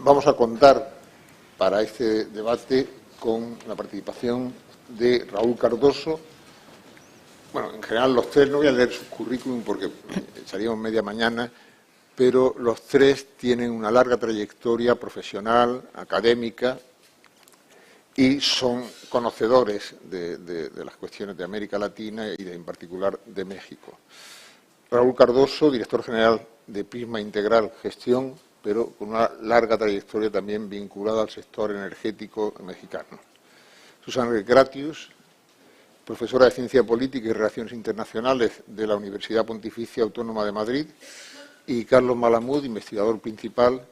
Vamos a contar para este debate con la participación de Raúl Cardoso. Bueno, en general los tres, no voy a leer su currículum porque estaríamos media mañana, pero los tres tienen una larga trayectoria profesional, académica, y son conocedores de las cuestiones de América Latina y en particular de México. Raúl Cardoso, director general de Prisma Integral Gestión, pero con una larga trayectoria también vinculada al sector energético mexicano. Susana Gratius, profesora de Ciencia Política y Relaciones Internacionales de la Universidad Pontificia Autónoma de Madrid, y Carlos Malamud, investigador principal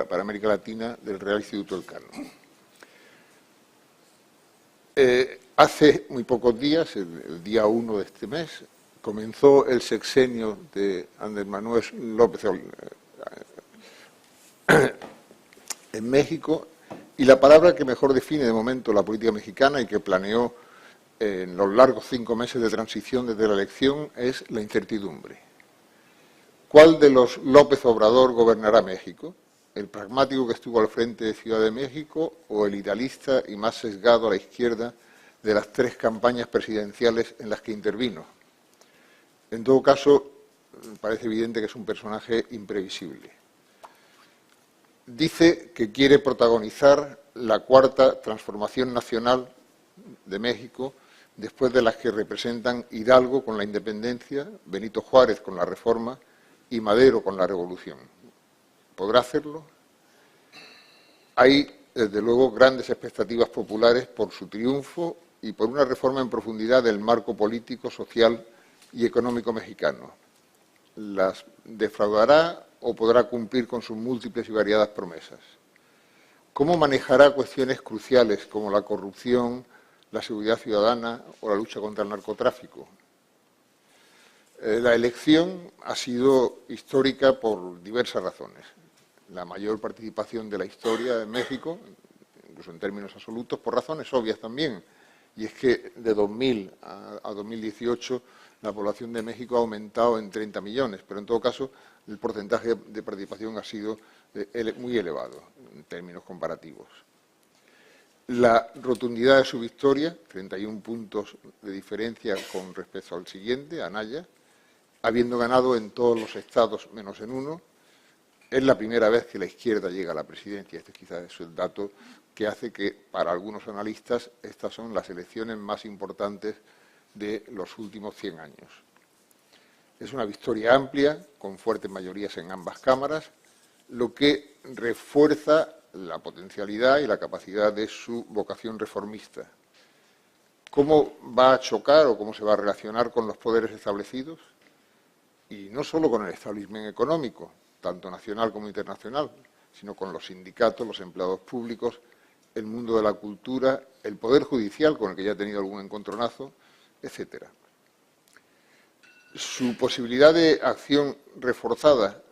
para América Latina del Real Instituto Elcano. Hace muy pocos días, el día 1 de este mes, comenzó el sexenio de Andrés Manuel López en México, y la palabra que mejor define de momento la política mexicana y que planeó en los largos 5 meses de transición desde la elección es la incertidumbre. ¿Cuál de los López Obrador gobernará México? ¿El pragmático que estuvo al frente de Ciudad de México o el idealista y más sesgado a la izquierda de las 3 campañas presidenciales en las que intervino? En todo caso, parece evidente que es un personaje imprevisible. Dice que quiere protagonizar la 4ª transformación nacional de México, después de las que representan Hidalgo con la independencia, Benito Juárez con la reforma y Madero con la revolución. ¿Podrá hacerlo? Hay, desde luego, grandes expectativas populares por su triunfo y por una reforma en profundidad del marco político, social y económico mexicano. ¿Las defraudará o podrá cumplir con sus múltiples y variadas promesas? ¿Cómo manejará cuestiones cruciales como la corrupción, la seguridad ciudadana o la lucha contra el narcotráfico? La elección ha sido histórica por diversas razones. La mayor participación de la historia de México, incluso en términos absolutos, por razones obvias también. Y es que de 2000 a 2018 la población de México ha aumentado en 30 millones, pero en todo caso el porcentaje de participación ha sido muy elevado en términos comparativos. La rotundidad de su victoria, 31 puntos de diferencia con respecto al siguiente, Anaya, habiendo ganado en todos los estados menos en uno, es la primera vez que la izquierda llega a la presidencia. Este quizás es el dato que hace que, para algunos analistas, estas son las elecciones más importantes de los últimos 100 años. Es una victoria amplia, con fuertes mayorías en ambas cámaras, lo que refuerza la potencialidad y la capacidad de su vocación reformista. ¿Cómo va a chocar o cómo se va a relacionar con los poderes establecidos? Y no solo con el establishment económico, tanto nacional como internacional, sino con los sindicatos, los empleados públicos, el mundo de la cultura, el Poder Judicial, con el que ya ha tenido algún encontronazo, etcétera. Su posibilidad de acción reforzada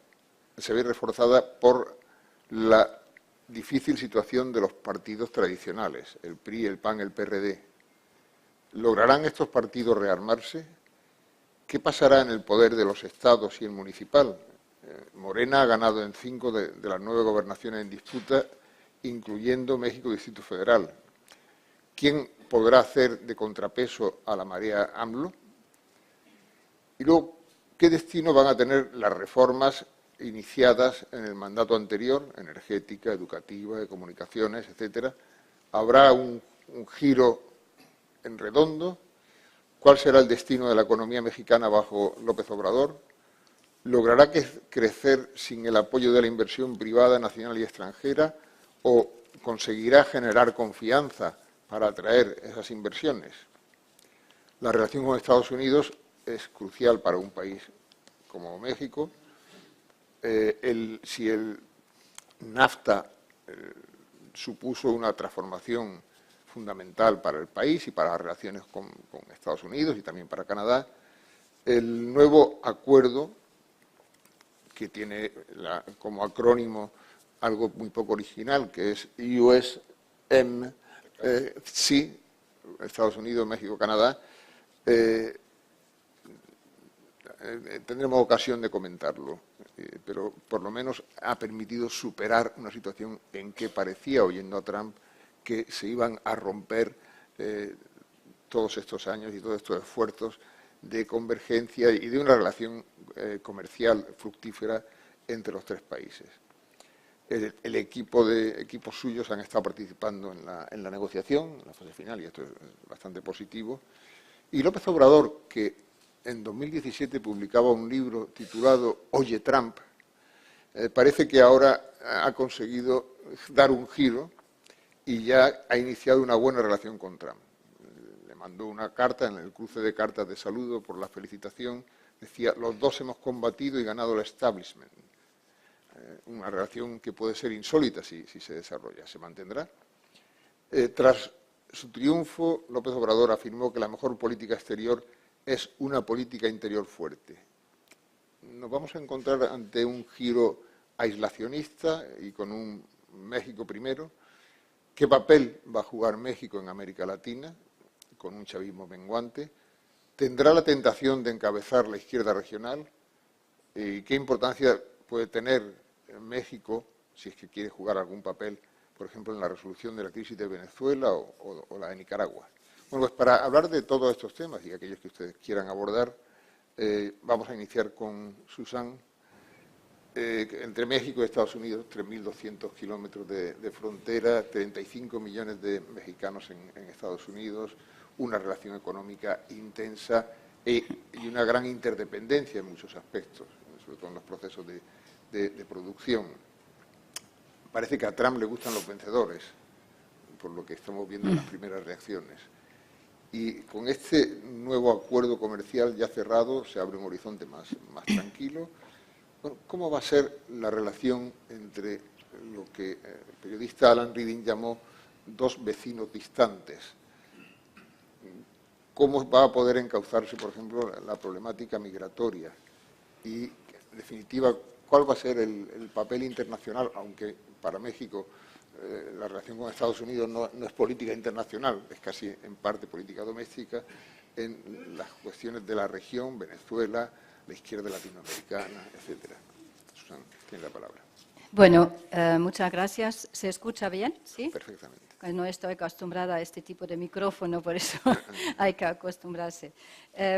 se ve reforzada por la difícil situación de los partidos tradicionales, el PRI, el PAN, el PRD. ¿Lograrán estos partidos rearmarse? ¿Qué pasará en el poder de los estados y el municipal? Morena ha ganado en 5 de las 9 gobernaciones en disputa, incluyendo México Distrito Federal. ¿Quién podrá hacer de contrapeso a la marea AMLO? Y luego, ¿qué destino van a tener las reformas iniciadas en el mandato anterior, energética, educativa, de comunicaciones, etcétera? ¿Habrá un giro en redondo? ¿Cuál será el destino de la economía mexicana bajo López Obrador? ¿Logrará crecer sin el apoyo de la inversión privada, nacional y extranjera? ¿O conseguirá generar confianza para atraer esas inversiones? La relación con Estados Unidos es crucial para un país como México. Si el NAFTA supuso una transformación fundamental para el país y para las relaciones con Estados Unidos y también para Canadá, el nuevo acuerdo, que tiene como acrónimo algo muy poco original, que es USMC, Estados Unidos, México, Canadá, tendremos ocasión de comentarlo. pero por lo menos ha permitido superar una situación en que parecía, oyendo a Trump, que se iban a romper todos estos años y todos estos esfuerzos de convergencia y de una relación comercial fructífera entre los tres países. Equipos suyos han estado participando en la negociación, en la fase final, y esto es bastante positivo. Y López Obrador, que en 2017 publicaba un libro titulado Oye Trump, parece que ahora ha conseguido dar un giro y ya ha iniciado una buena relación con Trump. Le mandó una carta, en el cruce de cartas de saludo por la felicitación, decía: los dos hemos combatido y ganado el establishment. Una relación que puede ser insólita si se desarrolla. ¿Se mantendrá? Tras su triunfo, López Obrador afirmó que la mejor política exterior es una política interior fuerte. Nos vamos a encontrar ante un giro aislacionista y con un México primero. ¿Qué papel va a jugar México en América Latina con un chavismo menguante? ¿Tendrá la tentación de encabezar la izquierda regional? ¿Y qué importancia puede tener México, si es que quiere jugar algún papel, por ejemplo, en la resolución de la crisis de Venezuela o la de Nicaragua? Bueno, pues para hablar de todos estos temas y aquellos que ustedes quieran abordar, vamos a iniciar con Susan. Entre México y Estados Unidos, 3.200 kilómetros de frontera, 35 millones de mexicanos en Estados Unidos, una relación económica intensa y una gran interdependencia en muchos aspectos, sobre todo en los procesos de producción. Parece que a Trump le gustan los vencedores, por lo que estamos viendo en las primeras reacciones. Y con este nuevo acuerdo comercial ya cerrado se abre un horizonte más tranquilo. Bueno, ¿cómo va a ser la relación entre lo que el periodista Alan Reading llamó dos vecinos distantes? ¿Cómo va a poder encauzarse, por ejemplo, la problemática migratoria? Y, en definitiva, ¿cuál va a ser el papel internacional? Aunque para México la relación con Estados Unidos no es política internacional, es casi en parte política doméstica, en las cuestiones de la región, Venezuela, la izquierda latinoamericana, etcétera. Susan, tiene la palabra. Bueno, muchas gracias. ¿Se escucha bien? ¿Sí? Perfectamente. No estoy acostumbrada a este tipo de micrófono, por eso hay que acostumbrarse.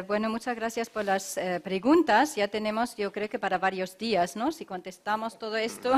Bueno, muchas gracias por las preguntas. Ya tenemos, yo creo que para varios días, ¿no? Si contestamos todo esto,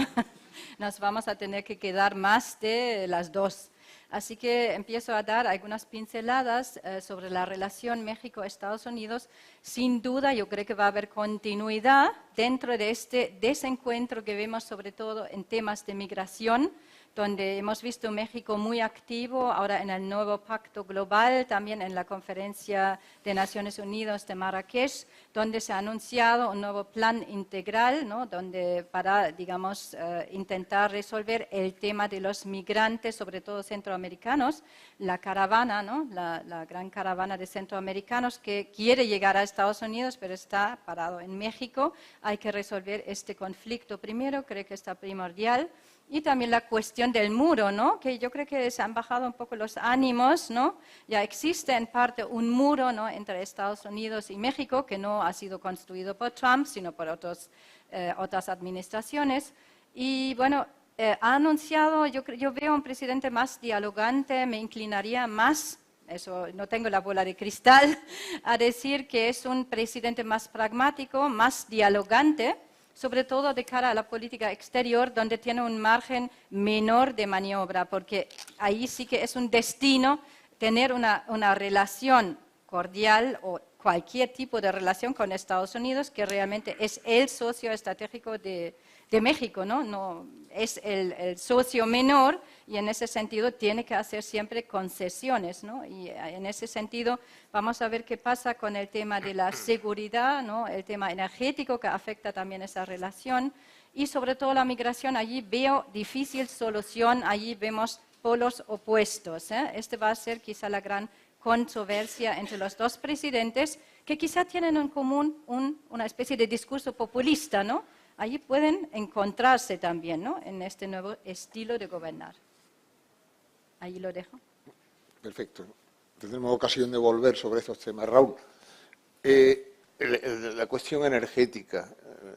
nos vamos a tener que quedar más de las 2. Así que empiezo a dar algunas pinceladas sobre la relación México-Estados Unidos. Sin duda, yo creo que va a haber continuidad dentro de este desencuentro que vemos sobre todo en temas de migración, donde hemos visto México muy activo ahora en el nuevo pacto global, también en la conferencia de Naciones Unidas de Marrakech, donde se ha anunciado un nuevo plan integral, ¿no? Donde para, digamos, intentar resolver el tema de los migrantes, sobre todo centroamericanos, la caravana, ¿no? La gran caravana de centroamericanos que quiere llegar a Estados Unidos, pero está parado en México. Hay que resolver este conflicto primero, creo que está primordial. Y también la cuestión del muro, ¿no? Que yo creo que se han bajado un poco los ánimos, ¿no? Ya existe en parte un muro, ¿no? Entre Estados Unidos y México, que no ha sido construido por Trump, sino por otras administraciones. Y bueno, ha anunciado, yo veo un presidente más dialogante, me inclinaría más, eso no tengo la bola de cristal, a decir que es un presidente más pragmático, más dialogante, sobre todo de cara a la política exterior, donde tiene un margen menor de maniobra, porque ahí sí que es un destino tener una relación cordial o cualquier tipo de relación con Estados Unidos, que realmente es el socio estratégico de México, ¿no? No es el socio menor y en ese sentido tiene que hacer siempre concesiones, ¿no? Y en ese sentido vamos a ver qué pasa con el tema de la seguridad, ¿no? El tema energético que afecta también esa relación y sobre todo la migración. Allí veo difícil solución, allí vemos polos opuestos, ¿eh? Este va a ser quizá la gran controversia entre los dos presidentes que quizá tienen en común una especie de discurso populista, ¿no? Allí pueden encontrarse también, ¿no? En este nuevo estilo de gobernar. Ahí lo dejo. Perfecto. Tendremos ocasión de volver sobre estos temas. Raúl, La cuestión energética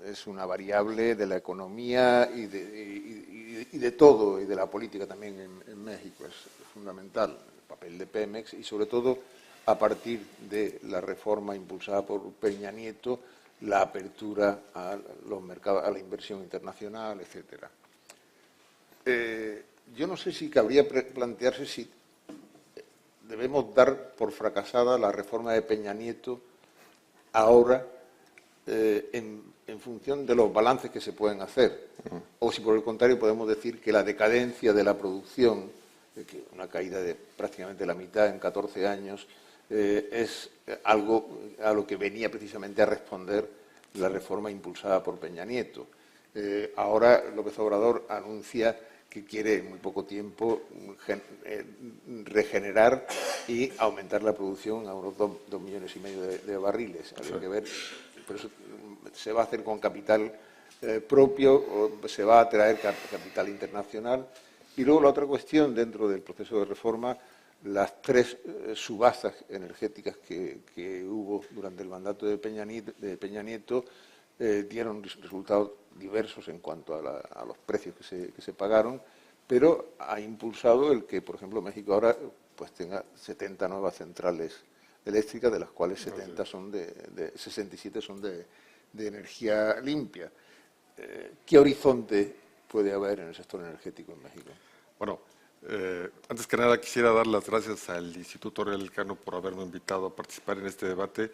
es una variable de la economía y de todo, y de la política también en México. Es fundamental el papel de Pemex y, sobre todo, a partir de la reforma impulsada por Peña Nieto, la apertura a los mercados, a la inversión internacional, etcétera. Yo no sé si cabría plantearse si debemos dar por fracasada la reforma de Peña Nieto ahora en función de los balances que se pueden hacer, o si por el contrario podemos decir que la decadencia de la producción, que una caída de prácticamente la mitad en 14 años, es algo a lo que venía precisamente a responder la reforma impulsada por Peña Nieto. Ahora López Obrador anuncia que quiere en muy poco tiempo regenerar y aumentar la producción a unos 2,5 millones de barriles. Habría que ver, pero eso se va a hacer con capital propio o se va a atraer capital internacional. Y luego la otra cuestión dentro del proceso de reforma, las 3 subastas energéticas que hubo durante el mandato de Peña Nieto dieron resultados diversos en cuanto a los precios que se pagaron, pero ha impulsado el que, por ejemplo, México ahora pues tenga 70 nuevas centrales eléctricas, de las cuales 67 son de energía limpia. ¿Qué horizonte puede haber en el sector energético en México? Bueno, antes que nada quisiera dar las gracias al Instituto Real Elcano por haberme invitado a participar en este debate.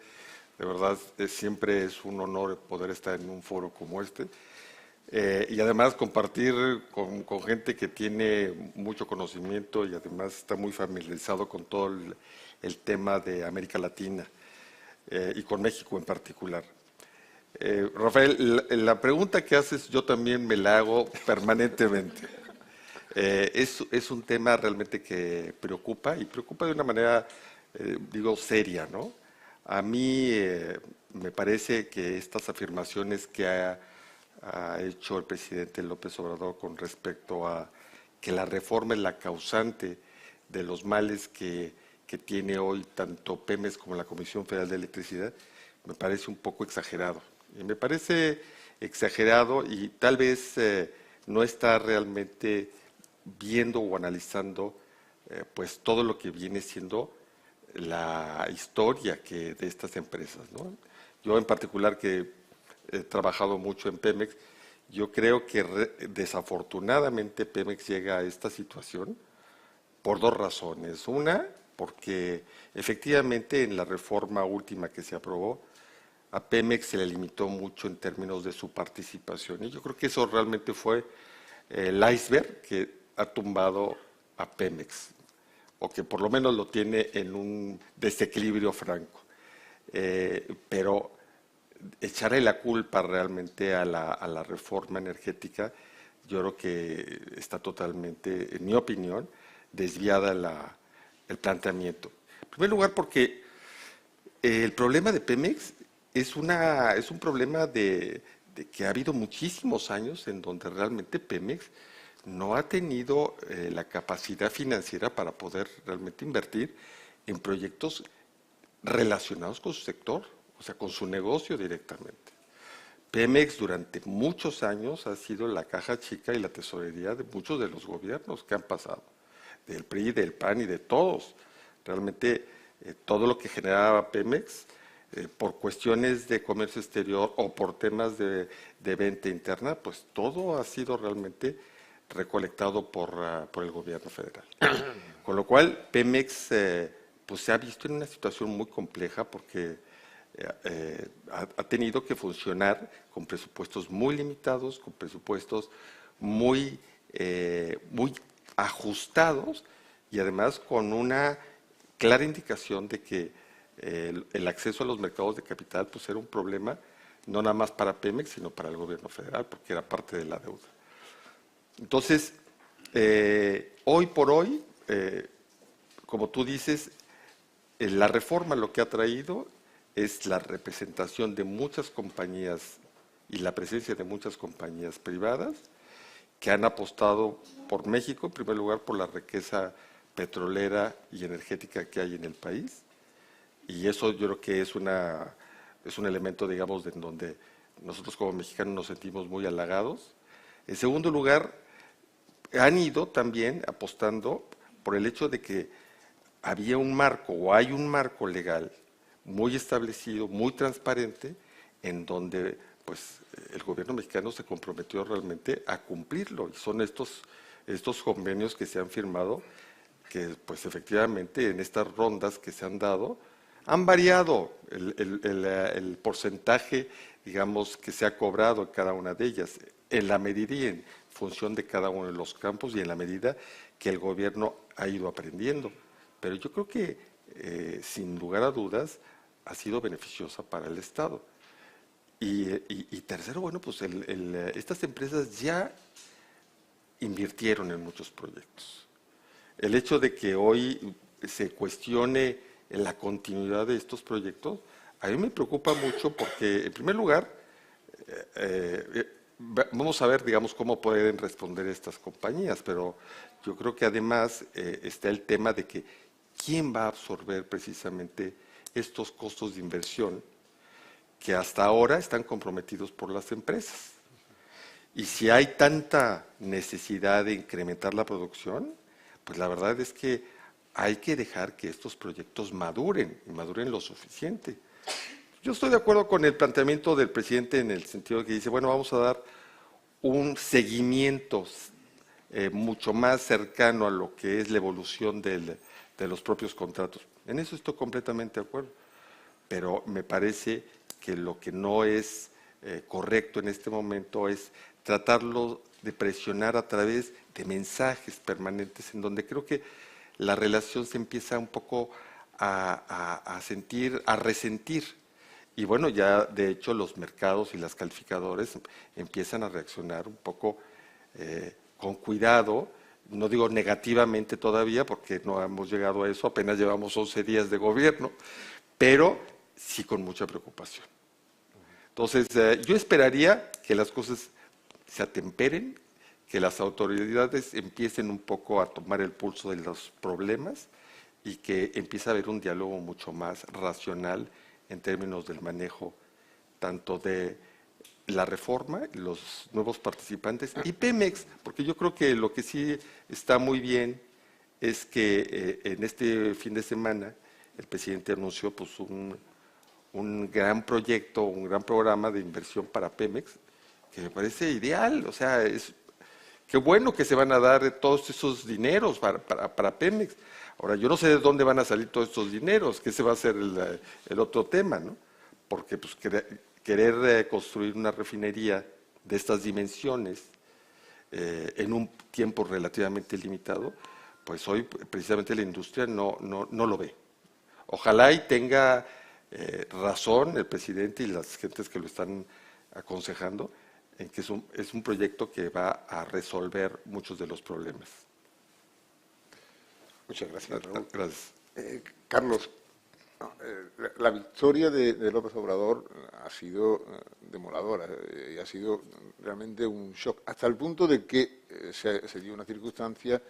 De verdad, siempre es un honor poder estar en un foro como este y además compartir con gente que tiene mucho conocimiento y además está muy familiarizado con todo el tema de América Latina y con México en particular. Rafael, la pregunta que haces yo también me la hago permanentemente. Es un tema realmente que preocupa y preocupa de una manera, digo, seria, ¿no? A mí me parece que estas afirmaciones que ha hecho el presidente López Obrador con respecto a que la reforma es la causante de los males que tiene hoy tanto Pemex como la Comisión Federal de Electricidad, me parece un poco exagerado. Y me parece exagerado y tal vez no está realmente viendo o analizando pues todo lo que viene siendo la historia de estas empresas, ¿no? Yo en particular que he trabajado mucho en Pemex, yo creo que desafortunadamente Pemex llega a esta situación por 2 razones. Una, porque efectivamente en la reforma última que se aprobó, a Pemex se le limitó mucho en términos de su participación. Y yo creo que eso realmente fue el iceberg que ha tumbado a Pemex, o que por lo menos lo tiene en un desequilibrio franco. Pero echarle la culpa realmente a la reforma energética, yo creo que está totalmente, en mi opinión, desviada el planteamiento. En primer lugar, porque el problema de Pemex es un problema de que ha habido muchísimos años en donde realmente Pemex no ha tenido la capacidad financiera para poder realmente invertir en proyectos relacionados con su sector, o sea, con su negocio directamente. Pemex durante muchos años ha sido la caja chica y la tesorería de muchos de los gobiernos que han pasado, del PRI, del PAN y de todos. Realmente todo lo que generaba Pemex, por cuestiones de comercio exterior o por temas de venta interna, pues todo ha sido realmente recolectado por el gobierno federal. Con lo cual, Pemex pues se ha visto en una situación muy compleja porque ha tenido que funcionar con presupuestos muy limitados, con presupuestos muy ajustados y además con una clara indicación de que el acceso a los mercados de capital pues era un problema no nada más para Pemex, sino para el gobierno federal, porque era parte de la deuda. Entonces, hoy por hoy, como tú dices, la reforma lo que ha traído es la representación de muchas compañías y la presencia de muchas compañías privadas que han apostado por México, en primer lugar por la riqueza petrolera y energética que hay en el país. Y eso yo creo que es una es un elemento, digamos, en donde nosotros como mexicanos nos sentimos muy halagados. En segundo lugar, han ido también apostando por el hecho de que había un marco o hay un marco legal muy establecido, muy transparente, en donde pues el gobierno mexicano se comprometió realmente a cumplirlo. Y son estos convenios que se han firmado, que pues efectivamente en estas rondas que se han dado, han variado el porcentaje, digamos, que se ha cobrado en cada una de ellas, en la medida y en función de cada uno de los campos y en la medida que el gobierno ha ido aprendiendo. Pero yo creo que, sin lugar a dudas, ha sido beneficiosa para el Estado. Y tercero, bueno, pues estas empresas ya invirtieron en muchos proyectos. El hecho de que hoy se cuestione la continuidad de estos proyectos, a mí me preocupa mucho porque, en primer lugar, vamos a ver, digamos, cómo pueden responder estas compañías, pero yo creo que además está el tema de que quién va a absorber precisamente estos costos de inversión que hasta ahora están comprometidos por las empresas. Y si hay tanta necesidad de incrementar la producción, pues la verdad es que hay que dejar que estos proyectos maduren, y maduren lo suficiente. Yo estoy de acuerdo con el planteamiento del presidente en el sentido de que dice, bueno, vamos a dar un seguimiento mucho más cercano a lo que es la evolución de los propios contratos. En eso estoy completamente de acuerdo, pero me parece que lo que no es correcto en este momento es tratarlo de presionar a través de mensajes permanentes, en donde creo que la relación se empieza un poco a sentir, a resentir. Y bueno, ya de hecho los mercados y las calificadores empiezan a reaccionar un poco con cuidado, no digo negativamente todavía, porque no hemos llegado a eso, apenas llevamos 11 días de gobierno, pero sí con mucha preocupación. Entonces, yo esperaría que las cosas se atemperen, que las autoridades empiecen un poco a tomar el pulso de los problemas y que empiece a haber un diálogo mucho más racional en términos del manejo tanto de la reforma, los nuevos participantes y Pemex, porque yo creo que lo que sí está muy bien es que en este fin de semana el presidente anunció pues un gran proyecto, un gran programa de inversión para Pemex, que me parece ideal, o sea, qué bueno que se van a dar todos esos dineros para Pemex. Ahora, yo no sé de dónde van a salir todos estos dineros, que ese va a ser el otro tema, ¿no? Porque pues, querer construir una refinería de estas dimensiones en un tiempo relativamente limitado, pues hoy precisamente la industria no lo ve. Ojalá y tenga razón el presidente y las gentes que lo están aconsejando en que es un proyecto que va a resolver muchos de los problemas. Muchas gracias, Raúl. Gracias. Carlos, la victoria de López Obrador ha sido demoledora y ha sido realmente un shock, hasta el punto de que se dio una circunstancia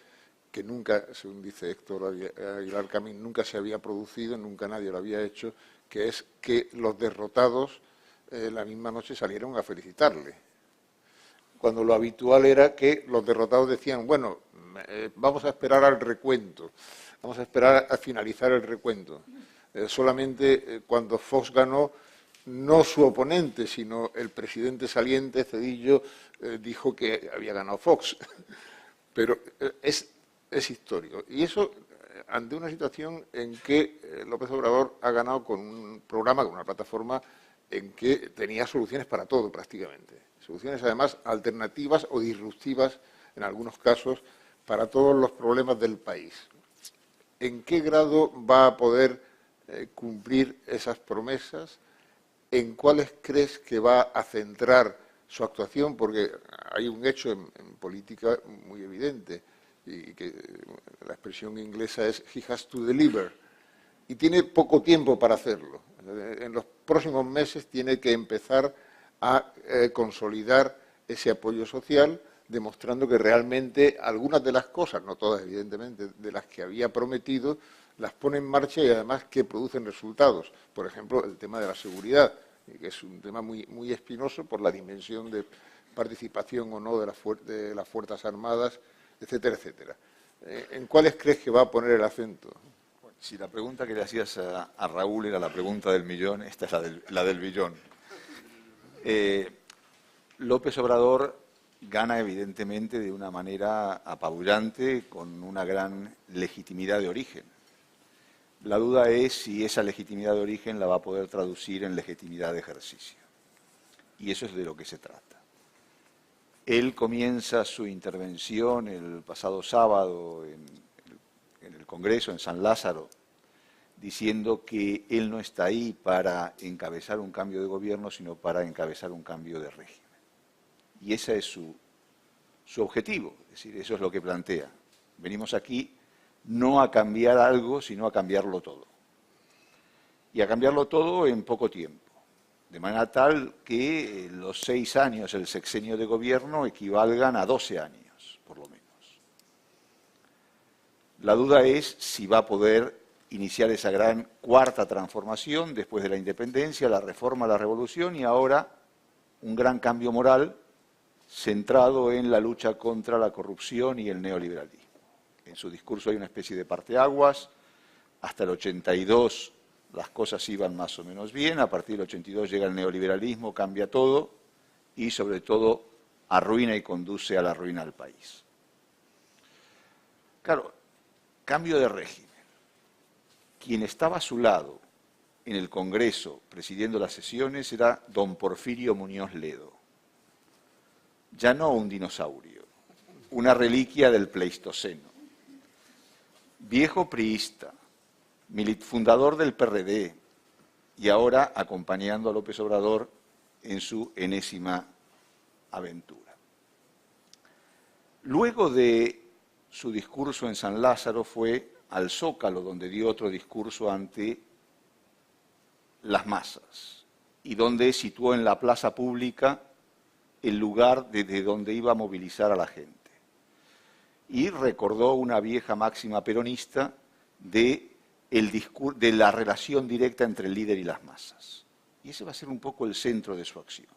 que nunca, según dice Héctor Aguilar Camín, nunca se había producido, nunca nadie lo había hecho, que es que los derrotados la misma noche salieron a felicitarle. Cuando lo habitual era que los derrotados decían, bueno, vamos a esperar al recuento, vamos a esperar a finalizar el recuento. Solamente cuando Fox ganó, no su oponente, sino el presidente saliente, Zedillo, dijo que había ganado Fox. Pero es histórico. Y eso ante una situación en que López Obrador ha ganado con un programa, con una plataforma en que tenía soluciones para todo prácticamente. Soluciones además alternativas o disruptivas, en algunos casos, para todos los problemas del país. ¿En qué grado va a poder cumplir esas promesas? ¿En cuáles crees que va a centrar su actuación? Porque hay un hecho en política muy evidente, y que la expresión inglesa es "he has to deliver", y tiene poco tiempo para hacerlo. En los próximos meses tiene que empezar a consolidar ese apoyo social, demostrando que realmente algunas de las cosas, no todas evidentemente, de las que había prometido, las pone en marcha y además que producen resultados. Por ejemplo, el tema de la seguridad, que es un tema muy espinoso por la dimensión de participación o no de las Fuerzas Armadas, etcétera, etcétera. ¿En cuáles crees que va a poner el acento? Si la pregunta que le hacías a Raúl era la pregunta del millón, esta es la del billón. López Obrador gana evidentemente de una manera apabullante, con una gran legitimidad de origen. La duda es si esa legitimidad de origen la va a poder traducir en legitimidad de ejercicio. Y eso es de lo que se trata. Él comienza su intervención el pasado sábado en el Congreso, en San Lázaro, diciendo que él no está ahí para encabezar un cambio de gobierno, sino para encabezar un cambio de régimen. Y ese es su objetivo, es decir, eso es lo que plantea. Venimos aquí no a cambiar algo, sino a cambiarlo todo. Y a cambiarlo todo en poco tiempo. De manera tal que los 6 años, el sexenio de gobierno, equivalgan a 12 años, por lo menos. La duda es si va a poder iniciar esa gran cuarta transformación después de la independencia, la reforma, la revolución y ahora un gran cambio moral centrado en la lucha contra la corrupción y el neoliberalismo. En su discurso hay una especie de parteaguas. Hasta el 82 las cosas iban más o menos bien, a partir del 82 llega el neoliberalismo, cambia todo y sobre todo arruina y conduce a la ruina del país. Claro, cambio de régimen. Quien estaba a su lado en el Congreso presidiendo las sesiones era don Porfirio Muñoz Ledo. Ya no un dinosaurio, una reliquia del Pleistoceno. Viejo priista, fundador del PRD y ahora acompañando a López Obrador en su enésima aventura. Luego de su discurso en San Lázaro fue al Zócalo, donde dio otro discurso ante las masas y donde situó en la plaza pública el lugar desde donde iba a movilizar a la gente. Y recordó una vieja máxima peronista de la relación directa entre el líder y las masas. Y ese va a ser un poco el centro de su acción.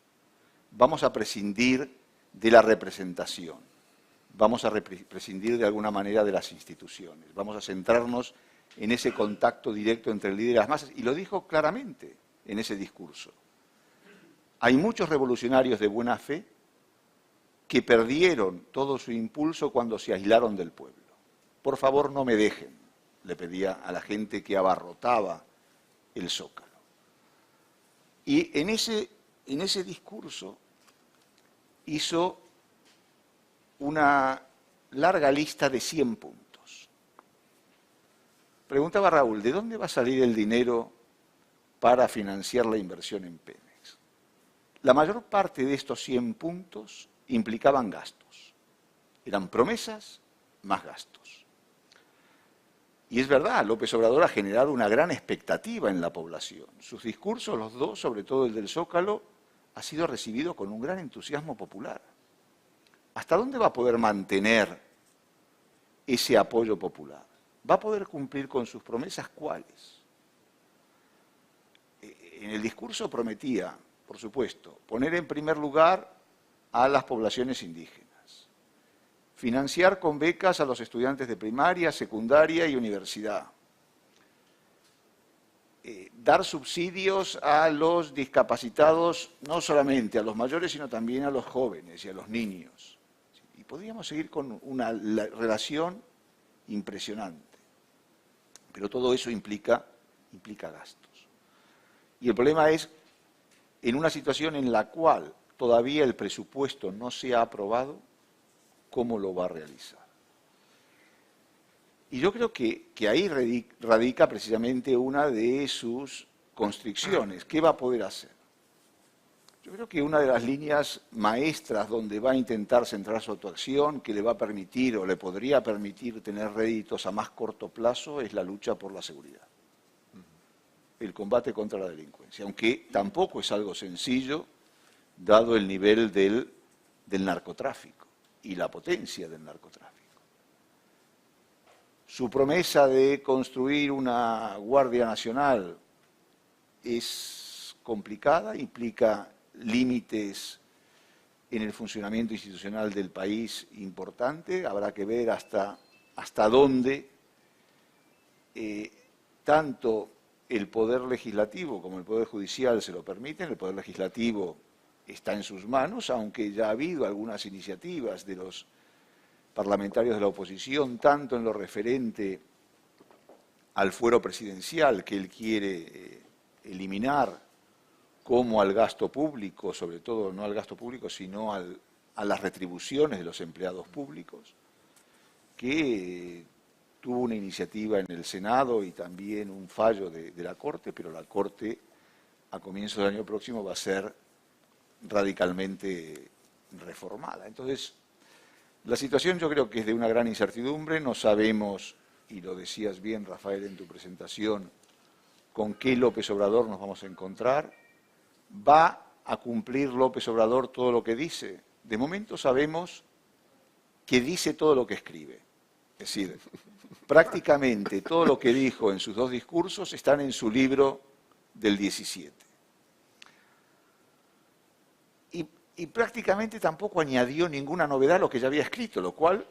Vamos a prescindir de la representación, vamos a prescindir de alguna manera de las instituciones, vamos a centrarnos en ese contacto directo entre el líder y las masas, y lo dijo claramente en ese discurso. Hay muchos revolucionarios de buena fe que perdieron todo su impulso cuando se aislaron del pueblo. Por favor, no me dejen, le pedía a la gente que abarrotaba el Zócalo. Y en ese discurso hizo una larga lista de 100 puntos. Preguntaba Raúl, ¿de dónde va a salir el dinero para financiar la inversión en Pemex? La mayor parte de estos 100 puntos implicaban gastos. Eran promesas más gastos. Y es verdad, López Obrador ha generado una gran expectativa en la población. Sus discursos, los dos, sobre todo el del Zócalo, ha sido recibido con un gran entusiasmo popular. ¿Hasta dónde va a poder mantener ese apoyo popular? ¿Va a poder cumplir con sus promesas? ¿Cuáles? En el discurso prometía, por supuesto, poner en primer lugar a las poblaciones indígenas, financiar con becas a los estudiantes de primaria, secundaria y universidad, dar subsidios a los discapacitados, no solamente a los mayores, sino también a los jóvenes y a los niños. Y podríamos seguir con una relación impresionante. Pero todo eso implica gastos. Y el problema es, en una situación en la cual todavía el presupuesto no se ha aprobado, ¿cómo lo va a realizar? Y yo creo que ahí radica precisamente una de sus constricciones. ¿Qué va a poder hacer? Yo creo que una de las líneas maestras donde va a intentar centrar su actuación, que le va a permitir o le podría permitir tener réditos a más corto plazo, es la lucha por la seguridad. El combate contra la delincuencia, aunque tampoco es algo sencillo, dado el nivel del narcotráfico y la potencia del narcotráfico. Su promesa de construir una Guardia Nacional es complicada, implica límites en el funcionamiento institucional del país importante. Habrá que ver hasta dónde tanto el Poder Legislativo como el Poder Judicial se lo permiten. El Poder Legislativo está en sus manos, aunque ya ha habido algunas iniciativas de los parlamentarios de la oposición, tanto en lo referente al fuero presidencial que él quiere eliminar, como al gasto público, sobre todo no al gasto público, sino a las retribuciones de los empleados públicos, que tuvo una iniciativa en el Senado y también un fallo de la Corte, pero la Corte a comienzos del año próximo va a ser radicalmente reformada. Entonces, la situación yo creo que es de una gran incertidumbre, no sabemos, y lo decías bien, Rafael, en tu presentación, con qué López Obrador nos vamos a encontrar. ¿Va a cumplir López Obrador todo lo que dice? De momento sabemos que dice todo lo que escribe. Es decir, prácticamente todo lo que dijo en sus dos discursos están en su libro del 17. Y prácticamente tampoco añadió ninguna novedad a lo que ya había escrito, lo cual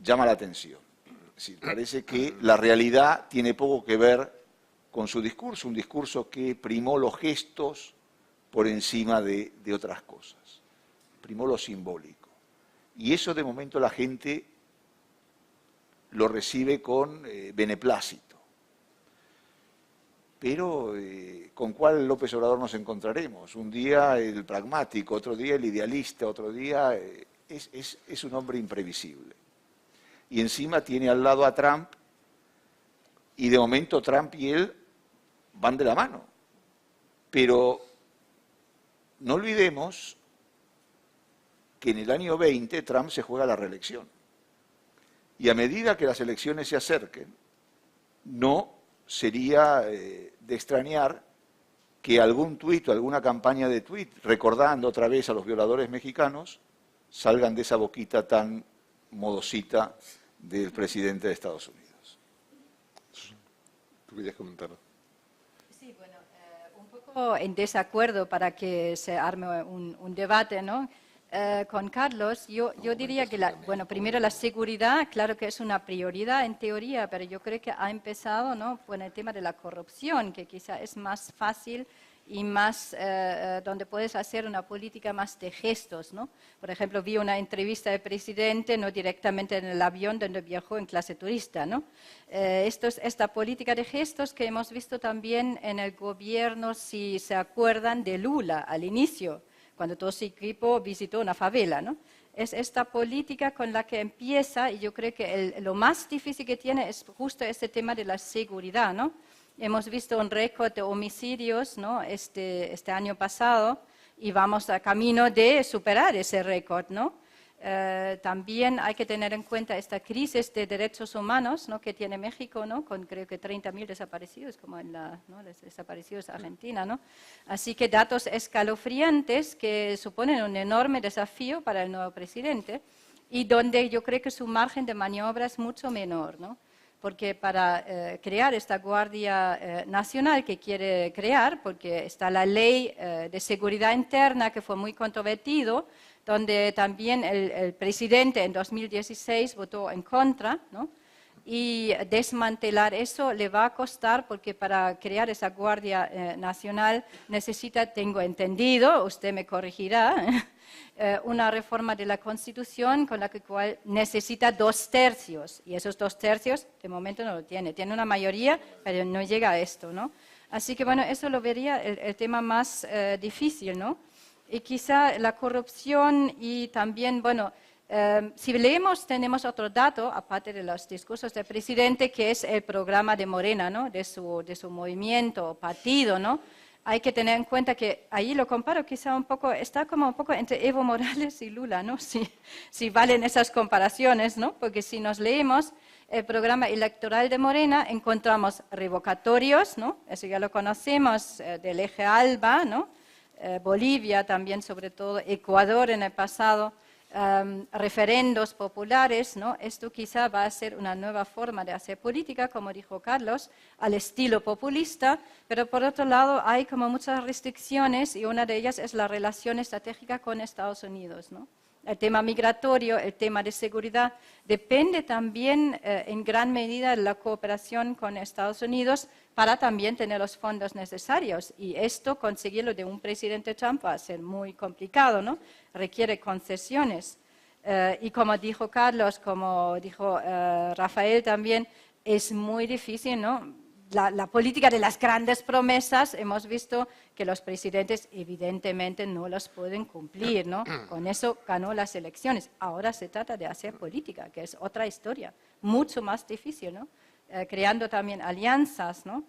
llama la atención. Es decir, parece que la realidad tiene poco que ver con su discurso, un discurso que primó los gestos por encima de otras cosas, primó lo simbólico. Y eso de momento la gente lo recibe con beneplácito. Pero, ¿con cuál López Obrador nos encontraremos? Un día el pragmático, otro día el idealista, otro día es un hombre imprevisible. Y encima tiene al lado a Trump, y de momento Trump y él van de la mano. Pero no olvidemos que en el año 20 Trump se juega la reelección. Y a medida que las elecciones se acerquen, no sería de extrañar que algún tuit o alguna campaña de tuit, recordando otra vez a los violadores mexicanos, salgan de esa boquita tan modosita del presidente de Estados Unidos. ¿Tú querías comentar? Sí, bueno, un poco en desacuerdo para que se arme un debate, ¿no? Con Carlos, yo diría que, bueno, primero la seguridad, claro que es una prioridad en teoría, pero yo creo que ha empezado, ¿no?, con el tema de la corrupción, que quizá es más fácil y más donde puedes hacer una política más de gestos, ¿no? Por ejemplo, vi una entrevista del presidente, no directamente en el avión donde viajó en clase turista, ¿no? Esta política de gestos que hemos visto también en el gobierno, si se acuerdan, de Lula al inicio, cuando todo su equipo visitó una favela, ¿no? Es esta política con la que empieza, y yo creo que lo más difícil que tiene es justo ese tema de la seguridad, ¿no? Hemos visto un récord de homicidios, ¿no?, este año pasado, y vamos a camino de superar ese récord, ¿no? También hay que tener en cuenta esta crisis de derechos humanos, ¿no?, que tiene México, ¿no?, con creo que 30.000 desaparecidos, como en los desaparecidos de Argentina, ¿no? Así que datos escalofriantes que suponen un enorme desafío para el nuevo presidente y donde yo creo que su margen de maniobra es mucho menor, ¿no? Porque para crear esta Guardia Nacional que quiere crear, porque está la ley de seguridad interna que fue muy controvertido, donde también el presidente en 2016 votó en contra, ¿no? Y desmantelar eso le va a costar, porque para crear esa Guardia Nacional necesita, tengo entendido, usted me corregirá, una reforma de la Constitución con la cual necesita 2 tercios, y esos 2 tercios de momento no lo tiene. Tiene una mayoría, pero no llega a esto, ¿no? Así que, bueno, eso lo vería el tema más difícil, ¿no? Y quizá la corrupción y también, bueno, si leemos, tenemos otro dato, aparte de los discursos del presidente, que es el programa de Morena, ¿no?, de su movimiento o partido, ¿no? Hay que tener en cuenta que ahí lo comparo quizá un poco, está como un poco entre Evo Morales y Lula, ¿no? Si valen esas comparaciones, ¿no? Porque si nos leemos el programa electoral de Morena, encontramos revocatorios, ¿no? Eso ya lo conocemos, del eje ALBA, ¿no? Bolivia también, sobre todo, Ecuador en el pasado, referendos populares, ¿no? Esto quizá va a ser una nueva forma de hacer política, como dijo Carlos, al estilo populista, pero por otro lado hay como muchas restricciones y una de ellas es la relación estratégica con Estados Unidos, ¿no? El tema migratorio, el tema de seguridad, depende también en gran medida de la cooperación con Estados Unidos para también tener los fondos necesarios. Y esto, conseguirlo de un presidente Trump va a ser muy complicado, ¿no? Requiere concesiones. Y como dijo Carlos, como dijo Rafael también, es muy difícil, ¿no? La política de las grandes promesas, hemos visto que los presidentes evidentemente no los pueden cumplir, ¿no? Con eso ganó las elecciones. Ahora se trata de hacer política, que es otra historia, mucho más difícil, ¿no? Creando también alianzas, ¿no?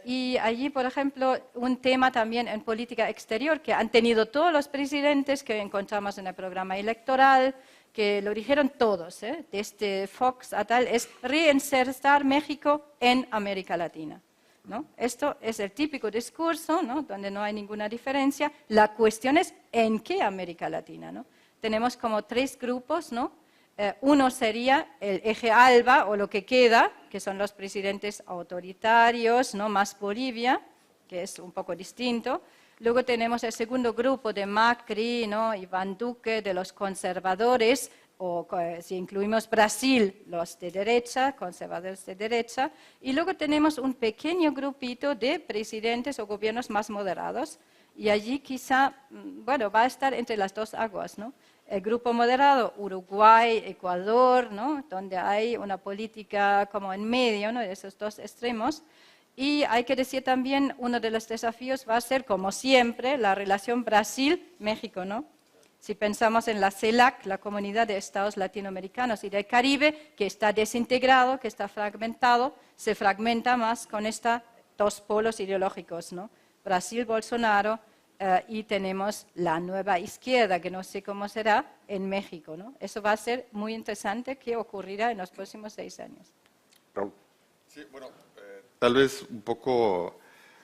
Y allí, por ejemplo, un tema también en política exterior que han tenido todos los presidentes que encontramos en el programa electoral, que lo dijeron todos, desde Fox a tal, es reinsertar México en América Latina, ¿no? Esto es el típico discurso, ¿no? Donde no hay ninguna diferencia. La cuestión es en qué América Latina, ¿no? Tenemos como 3 grupos, ¿no? Uno sería el eje ALBA o lo que queda, que son los presidentes autoritarios, ¿no? Más Bolivia, que es un poco distinto. Luego tenemos el segundo grupo de Macri, ¿no? Iván Duque, de los conservadores, o si incluimos Brasil, los de derecha, conservadores de derecha. Y luego tenemos un pequeño grupito de presidentes o gobiernos más moderados. Y allí quizá, bueno, va a estar entre las 2 aguas, ¿no? El grupo moderado, Uruguay, Ecuador, ¿no? Donde hay una política como en medio, ¿no? De esos 2 extremos. Y hay que decir también, uno de los desafíos va a ser, como siempre, la relación Brasil-México, ¿no? Si pensamos en la CELAC, la Comunidad de Estados Latinoamericanos y del Caribe, que está desintegrado, que está fragmentado, se fragmenta más con estos 2 polos ideológicos, ¿no? Brasil-Bolsonaro y tenemos la nueva izquierda, que no sé cómo será, en México, ¿no? Eso va a ser muy interesante, qué ocurrirá en los próximos 6 años. Raúl. Sí, bueno, tal vez un poco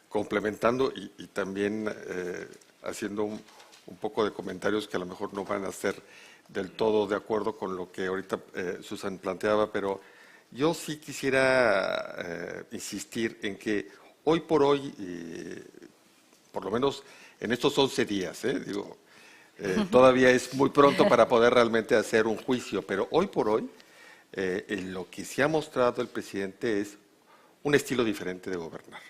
complementando y también haciendo un poco de comentarios que a lo mejor no van a ser del todo de acuerdo con lo que ahorita Susan planteaba, pero yo sí quisiera insistir en que hoy por hoy, por lo menos en estos 11 días, digo, todavía es muy pronto para poder realmente hacer un juicio, pero hoy por hoy lo que se ha mostrado el presidente es un estilo diferente de gobernar.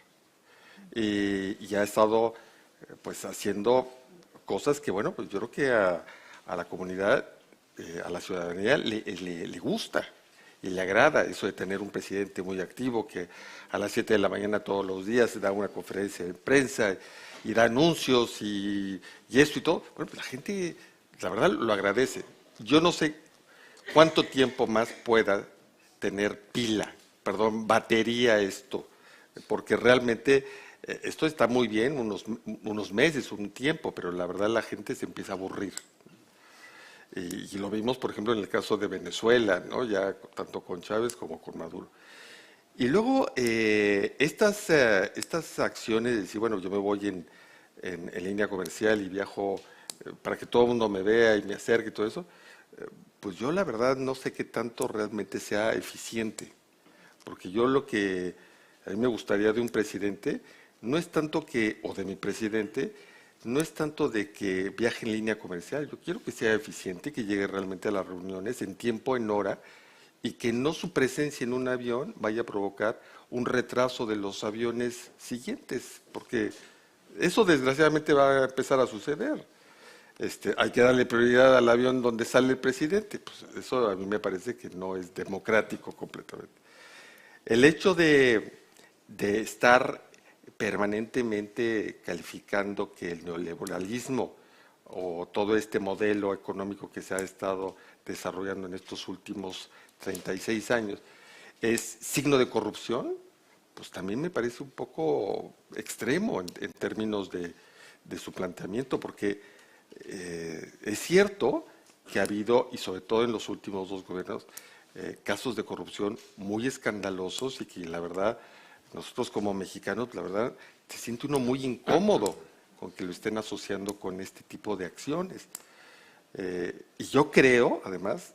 Y ha estado pues haciendo cosas que, bueno, pues yo creo que a la comunidad, a la ciudadanía le gusta y le agrada eso de tener un presidente muy activo que a las 7 de la mañana todos los días da una conferencia de prensa y da anuncios y esto y todo. Bueno, pues la gente, la verdad, lo agradece. Yo no sé cuánto tiempo más pueda tener batería esto, porque realmente esto está muy bien, unos meses, un tiempo, pero la verdad la gente se empieza a aburrir. Y lo vimos, por ejemplo, en el caso de Venezuela, ¿no? Ya tanto con Chávez como con Maduro. Y luego, estas acciones de decir, bueno, yo me voy en línea comercial y viajo para que todo el mundo me vea y me acerque y todo eso, pues yo la verdad no sé qué tanto realmente sea eficiente. Porque yo lo que a mí me gustaría de un presidente no es tanto o de mi presidente, no es tanto de que viaje en línea comercial. Yo quiero que sea eficiente, que llegue realmente a las reuniones en tiempo, en hora, y que no su presencia en un avión vaya a provocar un retraso de los aviones siguientes, porque eso desgraciadamente va a empezar a suceder. Hay que darle prioridad al avión donde sale el presidente. Pues eso a mí me parece que no es democrático completamente. El hecho de estar permanentemente calificando que el neoliberalismo o todo este modelo económico que se ha estado desarrollando en estos últimos 36 años es signo de corrupción, pues también me parece un poco extremo en términos de su planteamiento, porque es cierto que ha habido, y sobre todo en los últimos 2 gobiernos, casos de corrupción muy escandalosos y que la verdad, nosotros como mexicanos, la verdad, se siente uno muy incómodo con que lo estén asociando con este tipo de acciones. Y yo creo, además,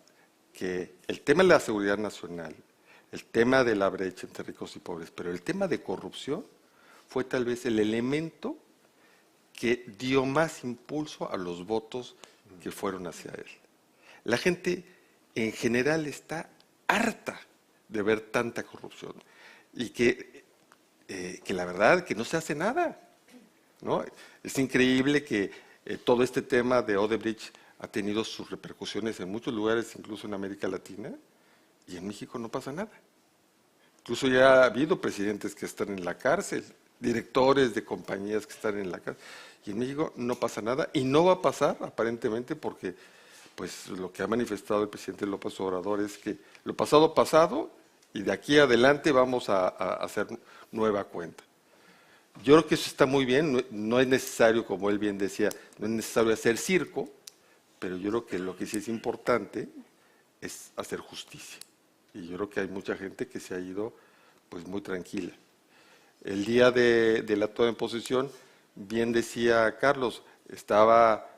que el tema de la seguridad nacional, el tema de la brecha entre ricos y pobres, pero el tema de corrupción fue tal vez el elemento que dio más impulso a los votos que fueron hacia él. La gente en general está harta de ver tanta corrupción y que la verdad que no se hace nada, ¿no? Es increíble que todo este tema de Odebrecht ha tenido sus repercusiones en muchos lugares, incluso en América Latina, y en México no pasa nada. Incluso ya ha habido presidentes que están en la cárcel, directores de compañías que están en la cárcel, y en México no pasa nada, y no va a pasar aparentemente porque pues lo que ha manifestado el presidente López Obrador es que lo pasado, pasado, y de aquí adelante vamos a hacer nueva cuenta. Yo creo que eso está muy bien, no es necesario, como él bien decía, no es necesario hacer circo, pero yo creo que lo que sí es importante es hacer justicia. Y yo creo que hay mucha gente que se ha ido pues muy tranquila. El día de la toma en posesión, bien decía Carlos, estaba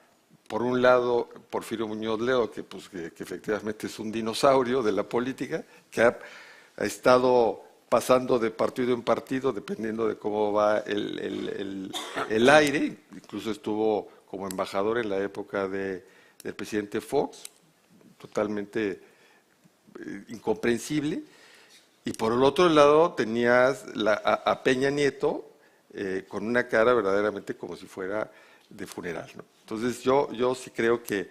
por un lado Porfirio Muñoz Ledo, que efectivamente es un dinosaurio de la política, que ha estado pasando de partido en partido, dependiendo de cómo va el aire, incluso estuvo como embajador en la época del presidente Fox, totalmente incomprensible, y por el otro lado tenías a Peña Nieto con una cara verdaderamente como si fuera de funeral, ¿no? Entonces yo sí creo que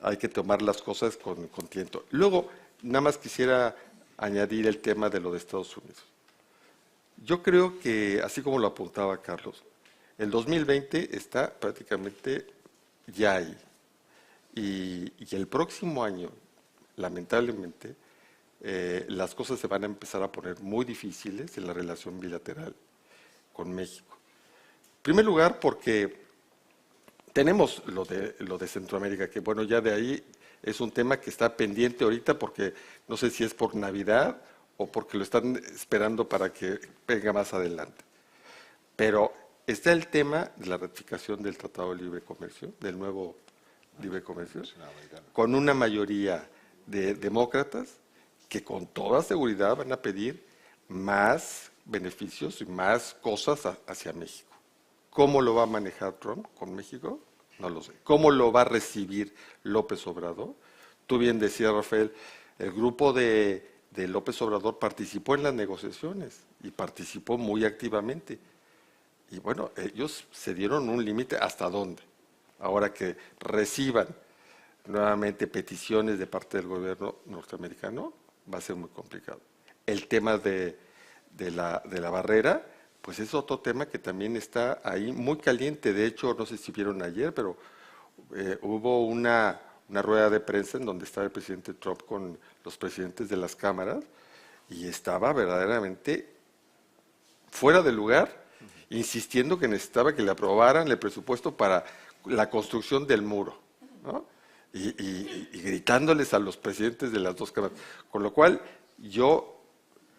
hay que tomar las cosas con tiento. Luego, nada más quisiera añadir el tema de lo de Estados Unidos. Yo creo que, así como lo apuntaba Carlos, el 2020 está prácticamente ya ahí. Y el próximo año, lamentablemente, las cosas se van a empezar a poner muy difíciles en la relación bilateral con México. En primer lugar, porque tenemos lo de Centroamérica, que bueno, ya de ahí es un tema que está pendiente ahorita porque no sé si es por Navidad o porque lo están esperando para que venga más adelante. Pero está el tema de la ratificación del Tratado de Libre Comercio, del nuevo Libre Comercio, con una mayoría de demócratas que con toda seguridad van a pedir más beneficios y más cosas hacia México. ¿Cómo lo va a manejar Trump con México? No lo sé. ¿Cómo lo va a recibir López Obrador? Tú bien decías, Rafael, el grupo de López Obrador participó en las negociaciones y participó muy activamente. Y bueno, ellos se dieron un límite hasta dónde. Ahora que reciban nuevamente peticiones de parte del gobierno norteamericano, va a ser muy complicado. El tema de la barrera, pues es otro tema que también está ahí muy caliente. De hecho, no sé si vieron ayer, pero hubo una rueda de prensa en donde estaba el presidente Trump con los presidentes de las cámaras y estaba verdaderamente fuera de lugar, insistiendo que necesitaba que le aprobaran el presupuesto para la construcción del muro, ¿no? Y gritándoles a los presidentes de las dos cámaras. Con lo cual, yo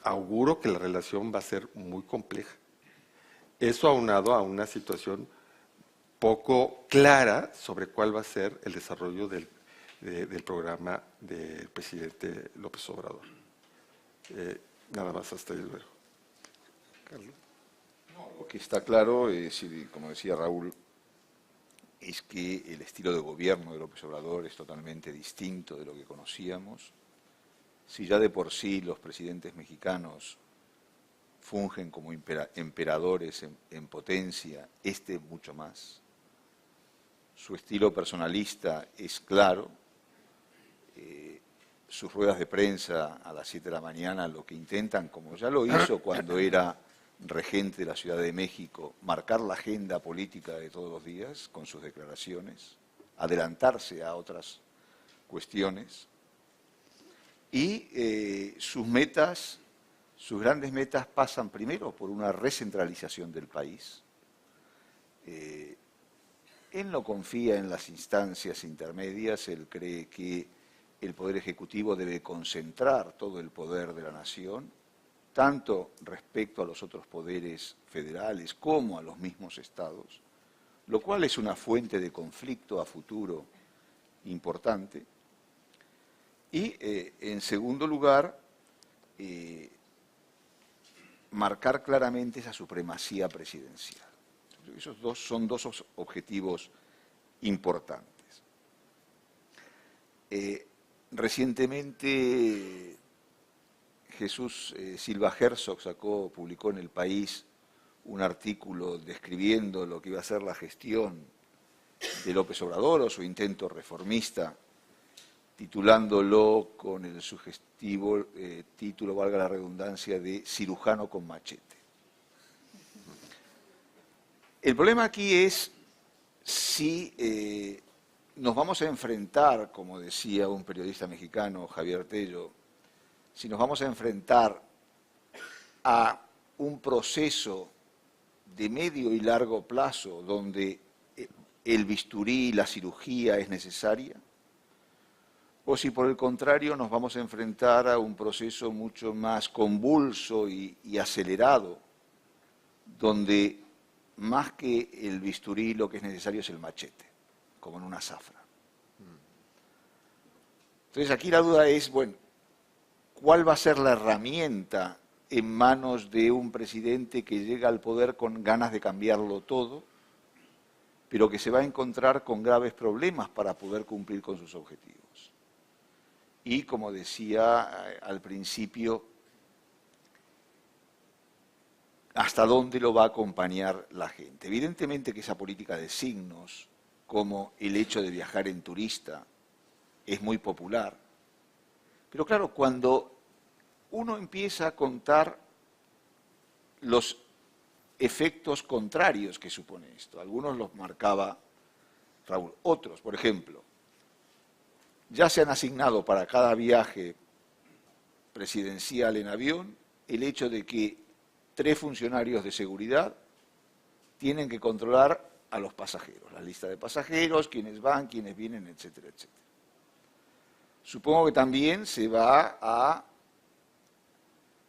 auguro que la relación va a ser muy compleja. Eso aunado a una situación poco clara sobre cuál va a ser el desarrollo del programa del presidente López Obrador. Nada más hasta ahí luego. Carlos. Lo que está claro, como decía Raúl, es que el estilo de gobierno de López Obrador es totalmente distinto de lo que conocíamos. Si ya de por sí los presidentes mexicanos fungen como emperadores en potencia, este mucho más. Su estilo personalista es claro. Sus ruedas de prensa a las 7 de la mañana lo que intentan, como ya lo hizo cuando era regente de la Ciudad de México, marcar la agenda política de todos los días con sus declaraciones, adelantarse a otras cuestiones y sus grandes metas pasan primero por una recentralización del país. Él no confía en las instancias intermedias, él cree que el Poder Ejecutivo debe concentrar todo el poder de la nación, tanto respecto a los otros poderes federales como a los mismos estados, lo cual es una fuente de conflicto a futuro importante. Y, en segundo lugar, marcar claramente esa supremacía presidencial. Esos son dos objetivos importantes. Recientemente Jesús Silva Herzog publicó en El País un artículo describiendo lo que iba a ser la gestión de López Obrador o su intento reformista, titulándolo con el sugestivo título, valga la redundancia, de cirujano con machete. El problema aquí es si nos vamos a enfrentar, como decía un periodista mexicano, Javier Tello, si nos vamos a enfrentar a un proceso de medio y largo plazo donde el bisturí, la cirugía es necesaria, o si por el contrario nos vamos a enfrentar a un proceso mucho más convulso y acelerado, donde más que el bisturí lo que es necesario es el machete, como en una zafra. Entonces aquí la duda es, bueno, ¿cuál va a ser la herramienta en manos de un presidente que llega al poder con ganas de cambiarlo todo, pero que se va a encontrar con graves problemas para poder cumplir con sus objetivos? Y, como decía al principio, ¿hasta dónde lo va a acompañar la gente? Evidentemente que esa política de signos, como el hecho de viajar en turista, es muy popular. Pero claro, cuando uno empieza a contar los efectos contrarios que supone esto, algunos los marcaba Raúl, otros, por ejemplo, ya se han asignado para cada viaje presidencial en avión el hecho de que 3 funcionarios de seguridad tienen que controlar a los pasajeros, la lista de pasajeros, quiénes van, quiénes vienen, etcétera, etcétera. Supongo que también se va a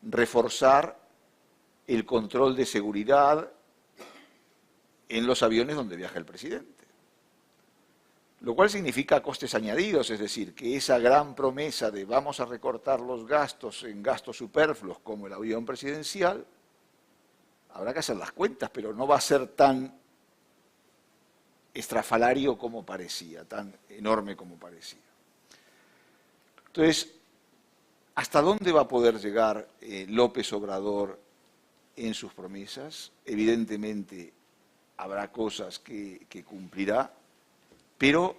reforzar el control de seguridad en los aviones donde viaja el presidente. Lo cual significa costes añadidos, es decir, que esa gran promesa de vamos a recortar los gastos en gastos superfluos como el avión presidencial, habrá que hacer las cuentas, pero no va a ser tan estrafalario como parecía, tan enorme como parecía. Entonces, ¿hasta dónde va a poder llegar López Obrador en sus promesas? Evidentemente habrá cosas que cumplirá, pero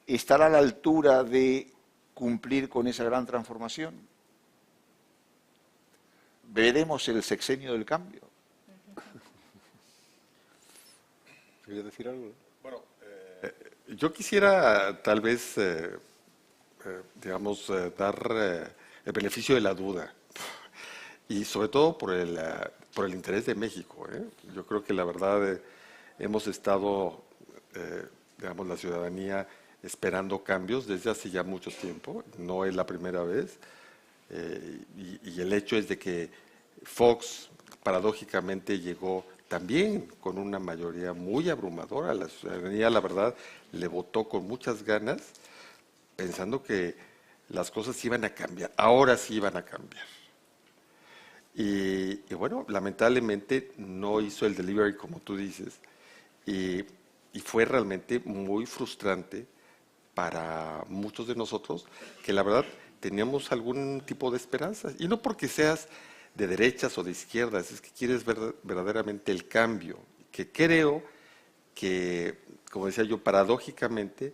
¿estará a la altura de cumplir con esa gran transformación? ¿Veremos el sexenio del cambio? ¿Querías decir algo? Bueno, yo quisiera tal vez, dar el beneficio de la duda y sobre todo por el interés de México. Yo creo que la verdad hemos estado, la ciudadanía esperando cambios desde hace ya mucho tiempo, no es la primera vez, y el hecho es de que Fox paradójicamente llegó también con una mayoría muy abrumadora. La ciudadanía, la verdad, le votó con muchas ganas, pensando que las cosas iban a cambiar, ahora sí iban a cambiar. Y bueno, lamentablemente no hizo el delivery como tú dices, y fue realmente muy frustrante para muchos de nosotros que la verdad teníamos algún tipo de esperanza. Y no porque seas de derechas o de izquierdas, es que quieres ver verdaderamente el cambio, que creo que, como decía yo, paradójicamente,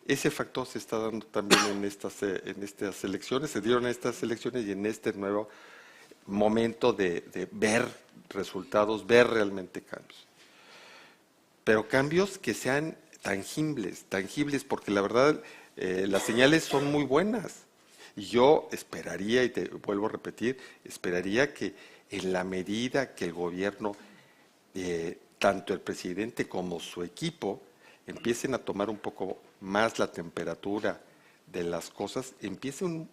ese factor se está dando también en estas elecciones, se dieron estas elecciones y en este nuevo momento de ver resultados, ver realmente cambios. Pero cambios que sean tangibles, porque la verdad las señales son muy buenas. Y yo esperaría, y te vuelvo a repetir, esperaría que en la medida que el gobierno, tanto el presidente como su equipo, empiecen a tomar un poco más la temperatura de las cosas, empiecen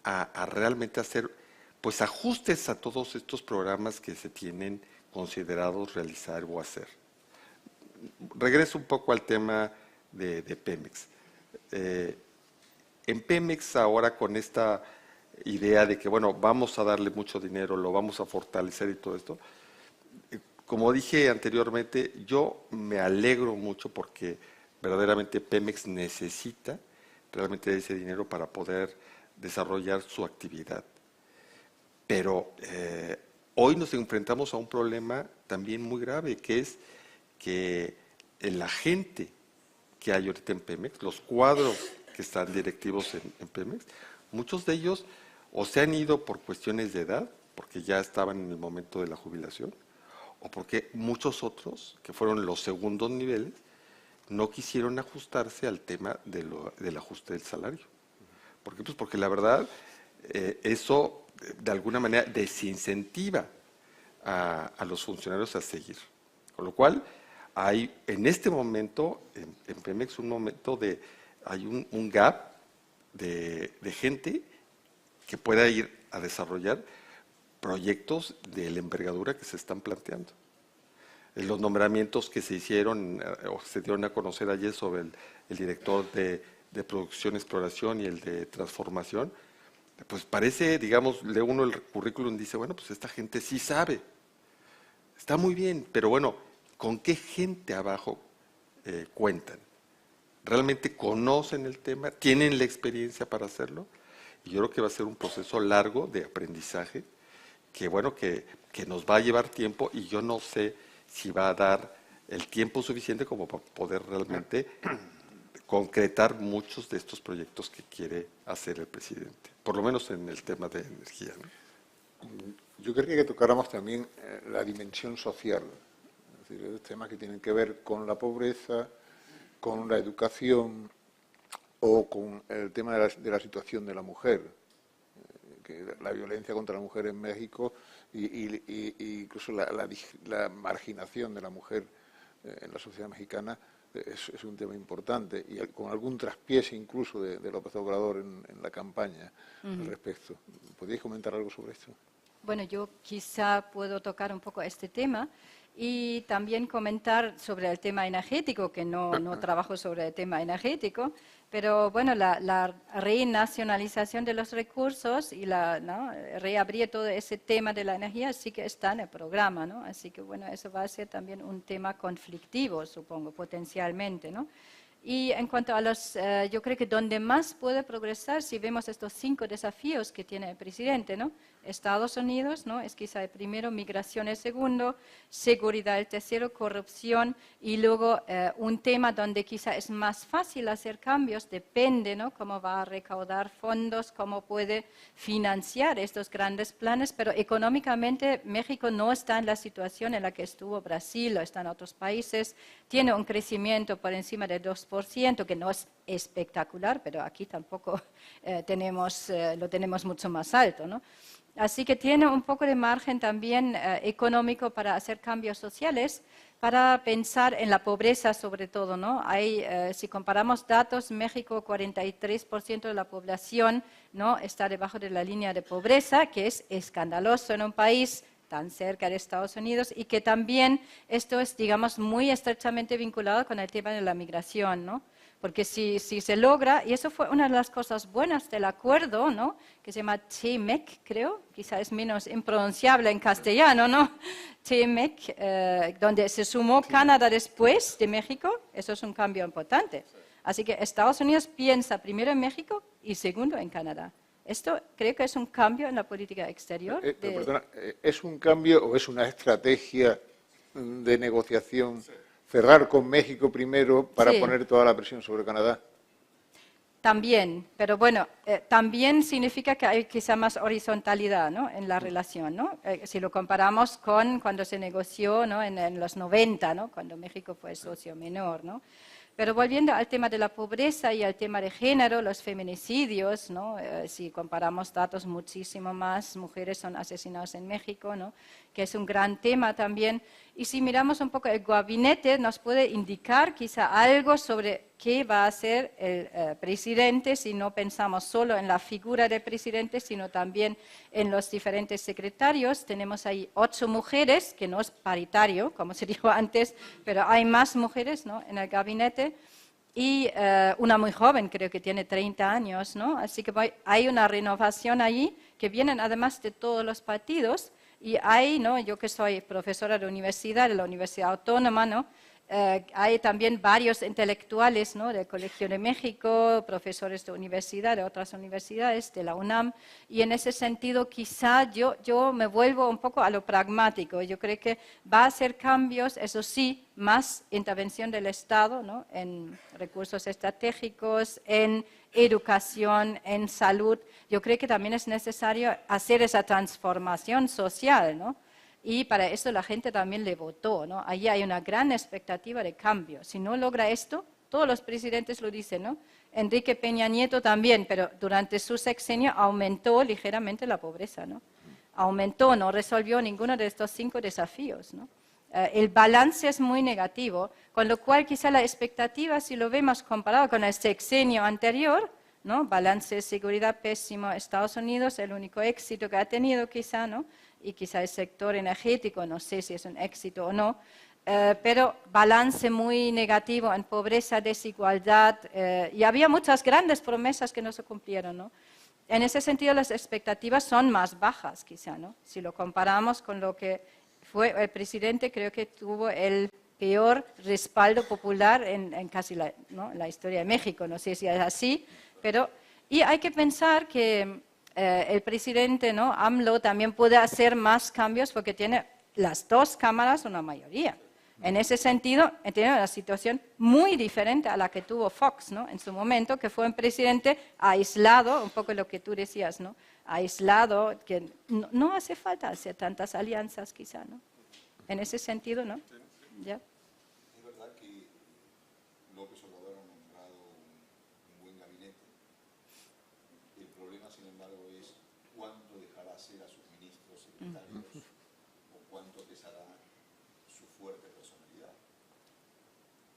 a realmente hacer pues ajustes a todos estos programas que se tienen considerados realizar o hacer. Regreso un poco al tema de Pemex. En Pemex ahora con esta idea de que, bueno, vamos a darle mucho dinero, lo vamos a fortalecer y todo esto, como dije anteriormente, yo me alegro mucho porque verdaderamente Pemex necesita realmente ese dinero para poder desarrollar su actividad. Pero hoy nos enfrentamos a un problema también muy grave, que es que la gente que hay ahorita en Pemex, los cuadros que están directivos en Pemex, muchos de ellos o se han ido por cuestiones de edad, porque ya estaban en el momento de la jubilación, o porque muchos otros, que fueron los segundos niveles, no quisieron ajustarse al tema del ajuste del salario. ¿Por qué? Pues porque la verdad, eso de alguna manera desincentiva a los funcionarios a seguir. Con lo cual, hay en este momento, en Pemex, hay un gap de gente que pueda ir a desarrollar proyectos de la envergadura que se están planteando. Los nombramientos que se hicieron o se dieron a conocer ayer sobre el director de producción, exploración y el de transformación, pues parece, digamos, lee uno el currículum y dice, bueno, pues esta gente sí sabe, está muy bien, pero bueno, ¿con qué gente abajo cuentan? ¿Realmente conocen el tema? ¿Tienen la experiencia para hacerlo? Y yo creo que va a ser un proceso largo de aprendizaje que, bueno, que nos va a llevar tiempo y yo no sé si va a dar el tiempo suficiente como para poder realmente concretar muchos de estos proyectos que quiere hacer el presidente, por lo menos en el tema de energía, ¿no? Yo querría que tocáramos también la dimensión social, es decir, temas que tienen que ver con la pobreza, con la educación o con el tema de la situación de la mujer, que la violencia contra la mujer en México y incluso la marginación de la mujer en la sociedad mexicana es un tema importante y con algún traspiés incluso de López Obrador en la campaña al respecto. ¿Podríais comentar algo sobre esto? Bueno, yo quizá puedo tocar un poco este tema y también comentar sobre el tema energético, que no trabajo sobre el tema energético, pero bueno, la renacionalización de los recursos y reabrir todo ese tema de la energía sí que está en el programa, ¿no? Así que bueno, eso va a ser también un tema conflictivo, supongo, potencialmente, ¿no? Y en cuanto a yo creo que donde más puede progresar, si vemos estos 5 desafíos que tiene el presidente, ¿no? Estados Unidos, ¿no? Es quizá el primero, migración el segundo, seguridad el tercero, corrupción, y luego un tema donde quizá es más fácil hacer cambios, depende, ¿no? Cómo va a recaudar fondos, cómo puede financiar estos grandes planes, pero económicamente México no está en la situación en la que estuvo Brasil o están otros países, tiene un crecimiento por encima del 2%, que no es espectacular, pero aquí tampoco lo tenemos mucho más alto, ¿no? Así que tiene un poco de margen también económico para hacer cambios sociales, para pensar en la pobreza sobre todo, ¿no? Si comparamos datos, México 43% de la población, ¿no? Está debajo de la línea de pobreza, que es escandaloso en un país tan cerca de Estados Unidos y que también esto es, digamos, muy estrechamente vinculado con el tema de la migración, ¿no? Porque si se logra, y eso fue una de las cosas buenas del acuerdo, ¿no? Que se llama TMEC, creo, quizá es menos impronunciable en castellano, ¿no? TMEC, donde se sumó Canadá después de México, eso es un cambio importante. Así que Estados Unidos piensa primero en México y segundo en Canadá. Esto creo que es un cambio en la política exterior. Perdona, ¿es un cambio o es una estrategia de negociación? Sí. Cerrar con México primero para poner toda la presión sobre Canadá. También, pero bueno, también significa que hay quizá más horizontalidad, ¿no? En la relación, ¿no? Si lo comparamos con cuando se negoció, ¿no? en los 90, ¿no? Cuando México fue socio menor, ¿no? Pero volviendo al tema de la pobreza y al tema de género, los feminicidios, ¿no? Si comparamos datos, muchísimo más mujeres son asesinadas en México, ¿no? Que es un gran tema también. Y si miramos un poco el gabinete, nos puede indicar quizá algo sobre qué va a hacer el presidente si no pensamos solo en la figura del presidente, sino también en los diferentes secretarios. Tenemos ahí 8 mujeres, que no es paritario, como se dijo antes, pero hay más mujeres, ¿no? En el gabinete. y una muy joven, creo que tiene 30 años, ¿no? Así que hay una renovación allí que vienen además de todos los partidos y hay, ¿no? Yo que soy profesora de la Universidad Autónoma, ¿no? Hay también varios intelectuales, ¿no? Del Colegio de México, profesores de universidad, de otras universidades, de la UNAM, y en ese sentido quizá yo me vuelvo un poco a lo pragmático. Yo creo que va a hacer cambios, eso sí, más intervención del Estado, ¿no? En recursos estratégicos, en educación, en salud. Yo creo que también es necesario hacer esa transformación social, ¿no? Y para eso la gente también le votó, ¿no? Allí hay una gran expectativa de cambio. Si no logra esto, todos los presidentes lo dicen, ¿no? Enrique Peña Nieto también, pero durante su sexenio aumentó ligeramente la pobreza, ¿no? Aumentó, no resolvió ninguno de estos 5 desafíos, ¿no? El balance es muy negativo, con lo cual quizá la expectativa, si lo vemos comparado con el sexenio anterior, ¿no? Balance de seguridad pésimo, Estados Unidos, el único éxito que ha tenido quizá, ¿no? Y quizá el sector energético, no sé si es un éxito o no, pero balance muy negativo en pobreza, desigualdad, y había muchas grandes promesas que no se cumplieron, ¿no? En ese sentido, las expectativas son más bajas, quizá, ¿no? Si lo comparamos con lo que fue el presidente, creo que tuvo el peor respaldo popular en casi ¿no? la historia de México, no sé si es así, pero y hay que pensar que el presidente, ¿no? AMLO, también puede hacer más cambios porque tiene las 2 cámaras una mayoría. En ese sentido, tiene una situación muy diferente a la que tuvo Fox, ¿no? En su momento, que fue un presidente aislado, un poco lo que tú decías, ¿no? Aislado, que no hace falta hacer tantas alianzas quizá, ¿no? En ese sentido, ¿no? ¿Ya? Es verdad que López Obrador ha nombrado un buen gabinete. El problema, sin embargo, es cuánto dejará hacer a sus ministros secretarios o cuánto pesará su fuerte personalidad.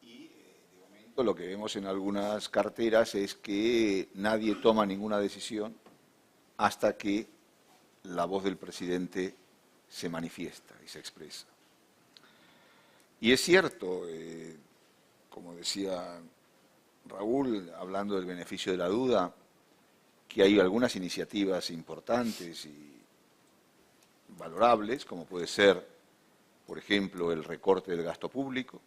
Y de momento lo que vemos en algunas carteras es que nadie toma ninguna decisión hasta que la voz del presidente se manifiesta y se expresa. Y es cierto, como decía Raúl, hablando del beneficio de la duda, que hay algunas iniciativas importantes y valorables, como puede ser, por ejemplo, el recorte del gasto público,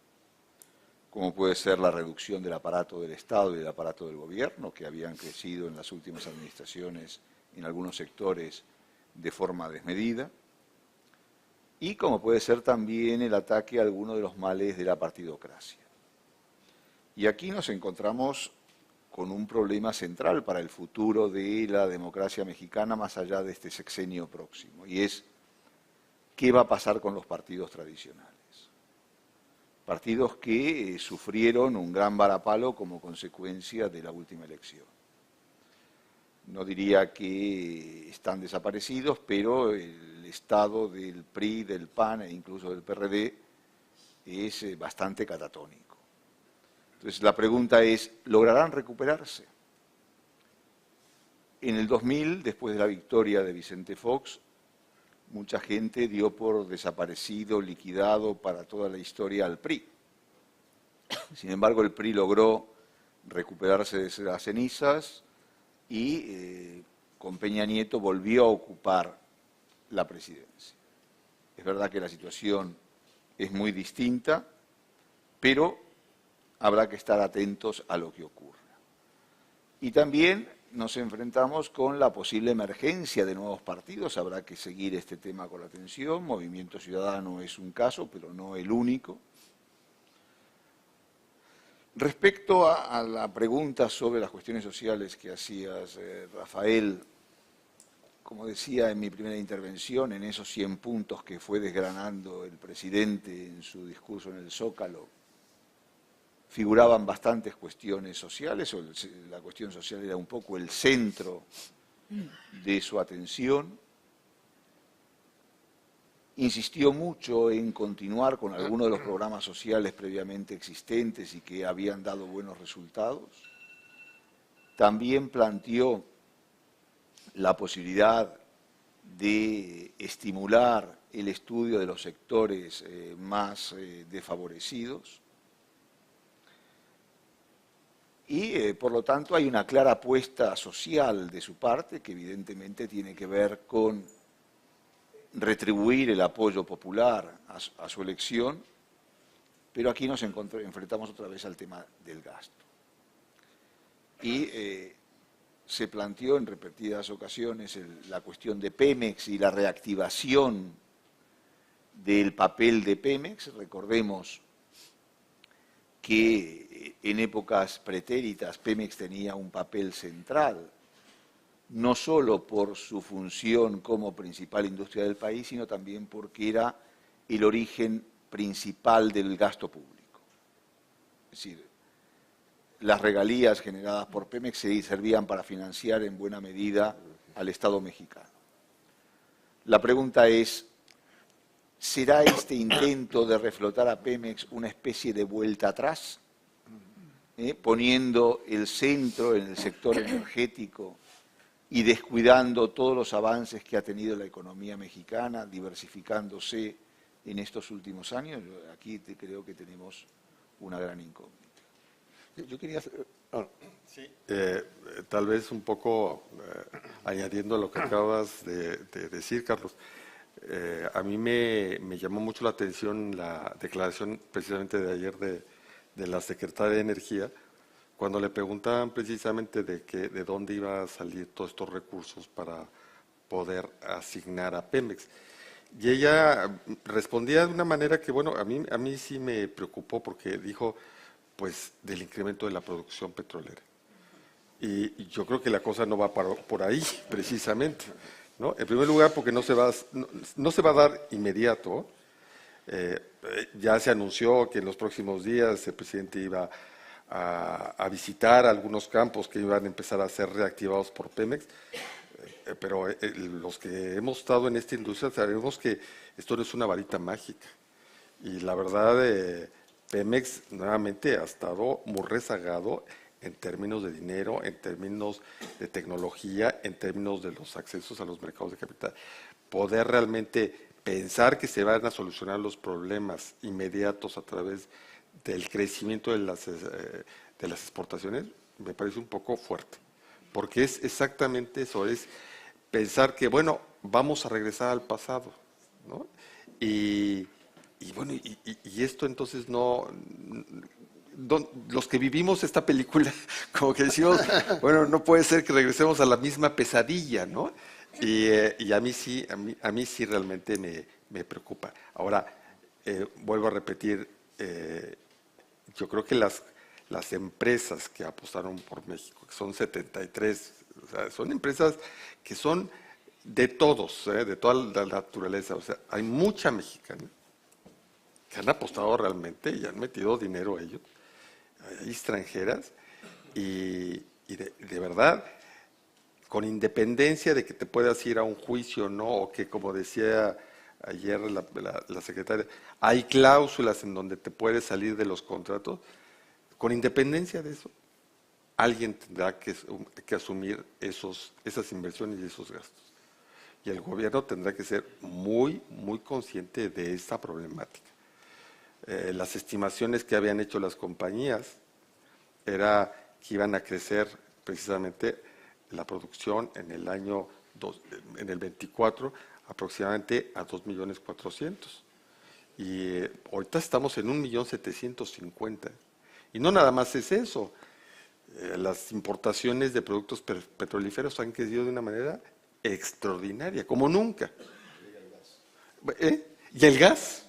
como puede ser la reducción del aparato del Estado y del aparato del gobierno, que habían crecido en las últimas administraciones en algunos sectores de forma desmedida, y como puede ser también el ataque a algunos de los males de la partidocracia. Y aquí nos encontramos con un problema central para el futuro de la democracia mexicana más allá de este sexenio próximo, y es qué va a pasar con los partidos tradicionales. Partidos que sufrieron un gran varapalo como consecuencia de la última elección. No diría que están desaparecidos, pero el estado del PRI, del PAN e incluso del PRD es bastante catatónico. Entonces la pregunta es, ¿lograrán recuperarse? En el 2000, después de la victoria de Vicente Fox, mucha gente dio por desaparecido, liquidado para toda la historia al PRI. Sin embargo, el PRI logró recuperarse de las cenizas y con Peña Nieto volvió a ocupar la presidencia. Es verdad que la situación es muy distinta, pero habrá que estar atentos a lo que ocurra. Y también nos enfrentamos con la posible emergencia de nuevos partidos, habrá que seguir este tema con atención. Movimiento Ciudadano es un caso, pero no el único. Respecto a la pregunta sobre las cuestiones sociales que hacías, Rafael, como decía en mi primera intervención, en esos 100 puntos que fue desgranando el presidente en su discurso en el Zócalo, figuraban bastantes cuestiones sociales, o la cuestión social era un poco el centro de su atención. Insistió mucho en continuar con algunos de los programas sociales previamente existentes y que habían dado buenos resultados. También planteó la posibilidad de estimular el estudio de los sectores más desfavorecidos. Y por lo tanto hay una clara apuesta social de su parte que evidentemente tiene que ver con retribuir el apoyo popular a su elección, pero aquí nos enfrentamos otra vez al tema del gasto. Y se planteó en repetidas ocasiones la cuestión de Pemex y la reactivación del papel de Pemex. Recordemos que en épocas pretéritas Pemex tenía un papel central, no solo por su función como principal industria del país, sino también porque era el origen principal del gasto público. Es decir, las regalías generadas por Pemex servían para financiar en buena medida al Estado mexicano. La pregunta es, ¿será este intento de reflotar a Pemex una especie de vuelta atrás? Poniendo el centro en el sector energético y descuidando todos los avances que ha tenido la economía mexicana, diversificándose en estos últimos años. Aquí creo que tenemos una gran incógnita. Yo quería hacer... Sí. Tal vez un poco añadiendo a lo que acabas de decir, Carlos. A mí me llamó mucho la atención la declaración precisamente de ayer de la Secretaria de Energía, cuando le preguntaban precisamente de dónde iba a salir todos estos recursos para poder asignar a Pemex. Y ella respondía de una manera que, bueno, a mí sí me preocupó porque dijo, pues, del incremento de la producción petrolera. Y yo creo que la cosa no va por ahí, precisamente, ¿no? En primer lugar, porque no se va a dar inmediato. Ya se anunció que en los próximos días el presidente iba a visitar algunos campos que iban a empezar a ser reactivados por Pemex, pero los que hemos estado en esta industria sabemos que esto no es una varita mágica. Y la verdad, Pemex nuevamente ha estado muy rezagado en términos de dinero, en términos de tecnología, en términos de los accesos a los mercados de capital. Poder realmente pensar que se van a solucionar los problemas inmediatos a través del crecimiento de las exportaciones me parece un poco fuerte, porque es exactamente eso, es pensar que, bueno, vamos a regresar al pasado, ¿no? Y bueno, y esto entonces los que vivimos esta película, como que decimos, bueno, no puede ser que regresemos a la misma pesadilla, ¿no? Y a mí sí realmente me preocupa. Ahora, vuelvo a repetir, yo creo que las empresas que apostaron por México, que son 73, o sea, son empresas que son de todos, de toda la naturaleza, o sea, hay mucha mexicana que han apostado realmente y han metido dinero ellos, hay extranjeras, y de verdad, con independencia de que te puedas ir a un juicio, ¿no? O que, como decía ayer la secretaria, hay cláusulas en donde te puedes salir de los contratos, con independencia de eso, alguien tendrá que asumir esas inversiones y esos gastos. Y el gobierno tendrá que ser muy, muy consciente de esta problemática. Las estimaciones que habían hecho las compañías era que iban a crecer precisamente la producción en el año en el 24 aproximadamente a 2.400.000. Y ahorita estamos en 1.750.000. Y no nada más es eso. Las importaciones de productos petrolíferos han crecido de una manera extraordinaria, como nunca. Y el gas.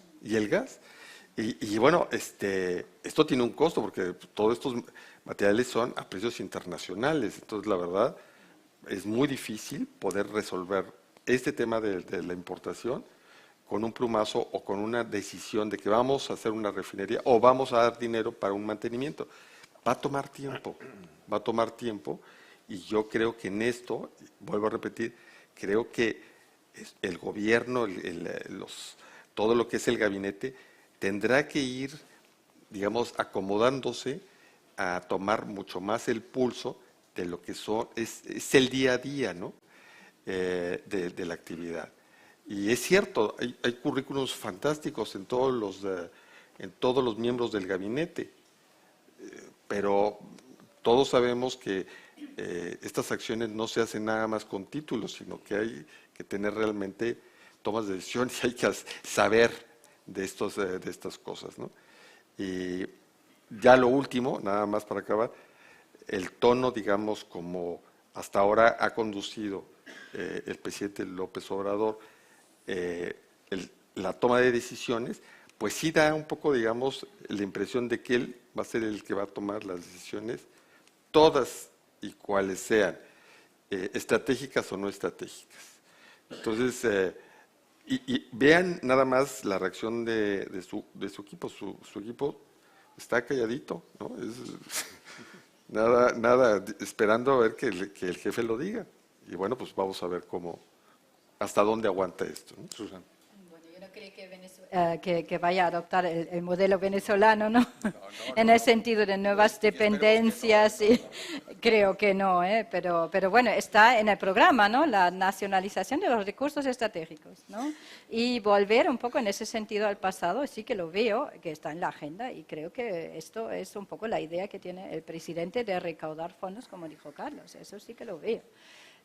Y bueno, esto tiene un costo porque todos estos materiales son a precios internacionales. Entonces, la verdad, es muy difícil poder resolver este tema de la importación con un plumazo o con una decisión de que vamos a hacer una refinería o vamos a dar dinero para un mantenimiento. Va a tomar tiempo y yo creo que en esto, vuelvo a repetir, creo que el gobierno, todo lo que es el gabinete, tendrá que ir, digamos, acomodándose a tomar mucho más el pulso de lo que es el día a día, ¿no? De la actividad. Y es cierto, hay currículos fantásticos en todos los miembros del gabinete, pero todos sabemos que estas acciones no se hacen nada más con títulos, sino que hay que tener realmente tomas de decisión y hay que saber de estas cosas, ¿no? Y ya lo último, nada más para acabar, el tono, digamos, como hasta ahora ha conducido el presidente López Obrador la toma de decisiones, pues sí da un poco, digamos, la impresión de que él va a ser el que va a tomar las decisiones, todas y cuales sean, estratégicas o no estratégicas. Entonces, y vean nada más la reacción de su equipo. Su equipo está calladito, ¿no? Nada, esperando a ver que el jefe lo diga. Y bueno, pues vamos a ver hasta dónde aguanta esto, ¿no? Susana. Bueno, yo no creo que vaya a adoptar el modelo venezolano, ¿no? En el sentido de nuevas dependencias, y creo que no, pero bueno, está en el programa, ¿no? La nacionalización de los recursos estratégicos, ¿no? Y volver un poco en ese sentido al pasado, sí que lo veo, que está en la agenda, y creo que esto es un poco la idea que tiene el presidente de recaudar fondos, como dijo Carlos, eso sí que lo veo.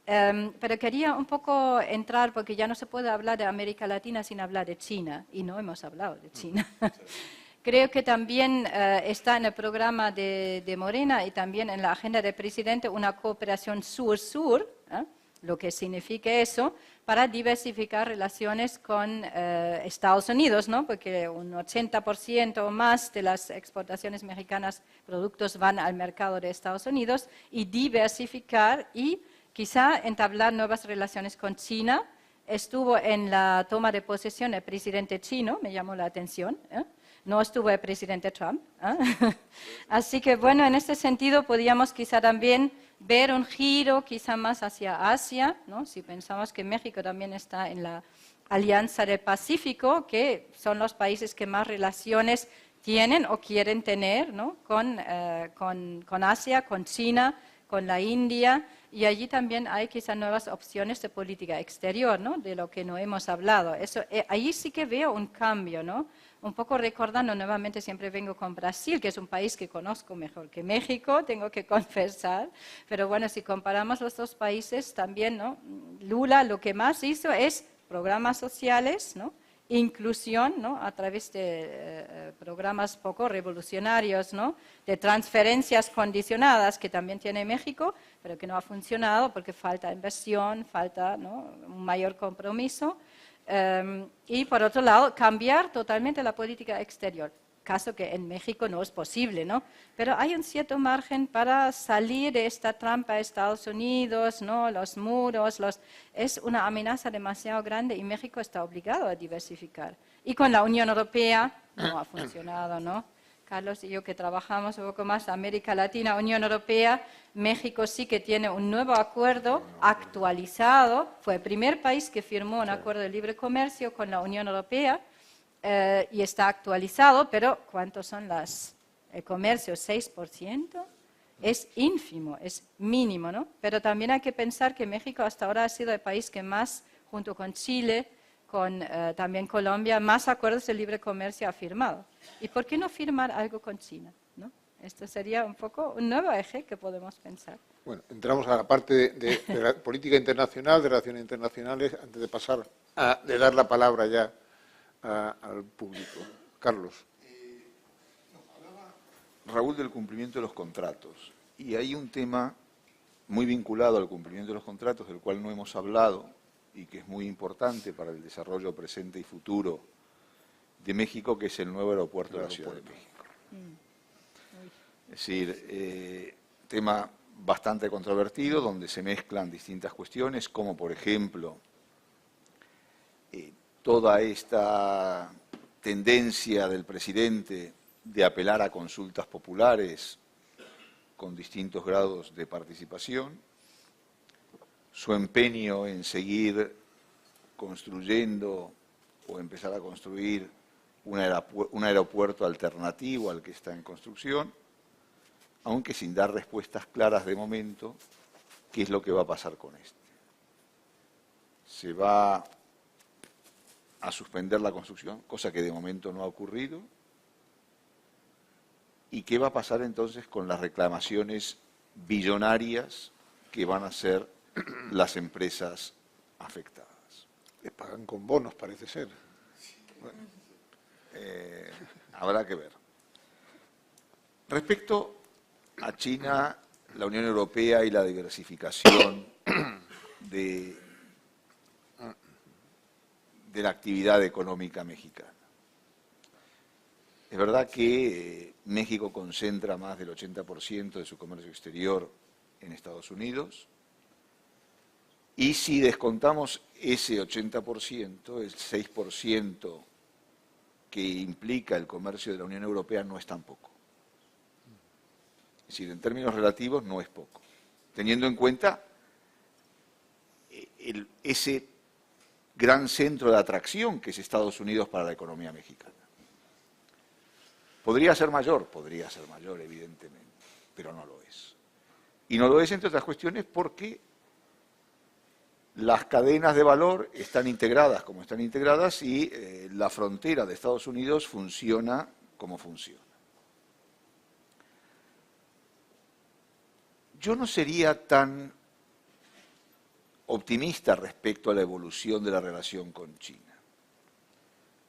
Pero quería un poco entrar, porque ya no se puede hablar de América Latina sin hablar de China, y no hemos hablado de China. Creo que también está en el programa de Morena y también en la agenda del presidente una cooperación sur-sur, lo que significa eso, para diversificar relaciones con Estados Unidos, ¿no? Porque un 80% o más de las exportaciones mexicanas, productos, van al mercado de Estados Unidos, y diversificar y quizá entablar nuevas relaciones con China. Estuvo en la toma de posesión el presidente chino, me llamó la atención, no estuvo el presidente Trump. Así que bueno, en este sentido podríamos quizá también ver un giro quizá más hacia Asia, ¿no? Si pensamos que México también está en la Alianza del Pacífico, que son los países que más relaciones tienen o quieren tener, ¿no? con Asia, con China, con la India, y allí también hay quizá nuevas opciones de política exterior, ¿no? De lo que no hemos hablado. Allí sí que veo un cambio, ¿no? Un poco recordando, nuevamente siempre vengo con Brasil, que es un país que conozco mejor que México, tengo que confesar, pero bueno, si comparamos los dos países también, ¿no? Lula lo que más hizo es programas sociales, ¿no? Inclusión, ¿no? A través de programas poco revolucionarios, ¿no? De transferencias condicionadas que también tiene México, pero que no ha funcionado porque falta inversión, falta, ¿no? Un mayor compromiso. Y por otro lado, cambiar totalmente la política exterior, caso que en México no es posible, ¿no? Pero hay un cierto margen para salir de esta trampa de Estados Unidos, ¿no? Los muros, es una amenaza demasiado grande y México está obligado a diversificar. Y con la Unión Europea no ha funcionado, ¿no? Carlos y yo que trabajamos un poco más América Latina, Unión Europea, México sí que tiene un nuevo acuerdo actualizado, fue el primer país que firmó un acuerdo de libre comercio con la Unión Europea, y está actualizado, pero ¿cuántos son el comercio? ¿6%? Es ínfimo, es mínimo, ¿no? Pero también hay que pensar que México hasta ahora ha sido el país que más, junto con Chile, con también Colombia, más acuerdos de libre comercio ha firmado. ¿Y por qué no firmar algo con China, ¿no? Esto sería un poco un nuevo eje que podemos pensar. Bueno, entramos a la parte de la política internacional, de relaciones internacionales, antes de pasar de dar la palabra ya al público. Carlos. Hablaba Raúl del cumplimiento de los contratos, y hay un tema muy vinculado al cumplimiento de los contratos del cual no hemos hablado y que es muy importante para el desarrollo presente y futuro de México, que es el nuevo aeropuerto de la Ciudad de México. Es decir, tema bastante controvertido, donde se mezclan distintas cuestiones, como por ejemplo toda esta tendencia del presidente de apelar a consultas populares con distintos grados de participación, su empeño en seguir construyendo o empezar a construir un aeropuerto alternativo al que está en construcción, aunque sin dar respuestas claras de momento, qué es lo que va a pasar con este. Se va a suspender la construcción, cosa que de momento no ha ocurrido. ¿Y qué va a pasar entonces con las reclamaciones billonarias que van a ser las empresas afectadas. Les pagan con bonos, parece ser. Bueno, habrá que ver. Respecto a China, la Unión Europea y la diversificación de la actividad económica mexicana. Es verdad que México concentra más del 80% de su comercio exterior en Estados Unidos, y si descontamos ese 80%, el 6% que implica el comercio de la Unión Europea no es tan poco. Es decir, en términos relativos no es poco, teniendo en cuenta ese gran centro de atracción que es Estados Unidos para la economía mexicana. Podría ser mayor, evidentemente, pero no lo es. Y no lo es, entre otras cuestiones, porque las cadenas de valor están integradas como están integradas y la frontera de Estados Unidos funciona como funciona. Yo no sería tan optimista respecto a la evolución de la relación con China.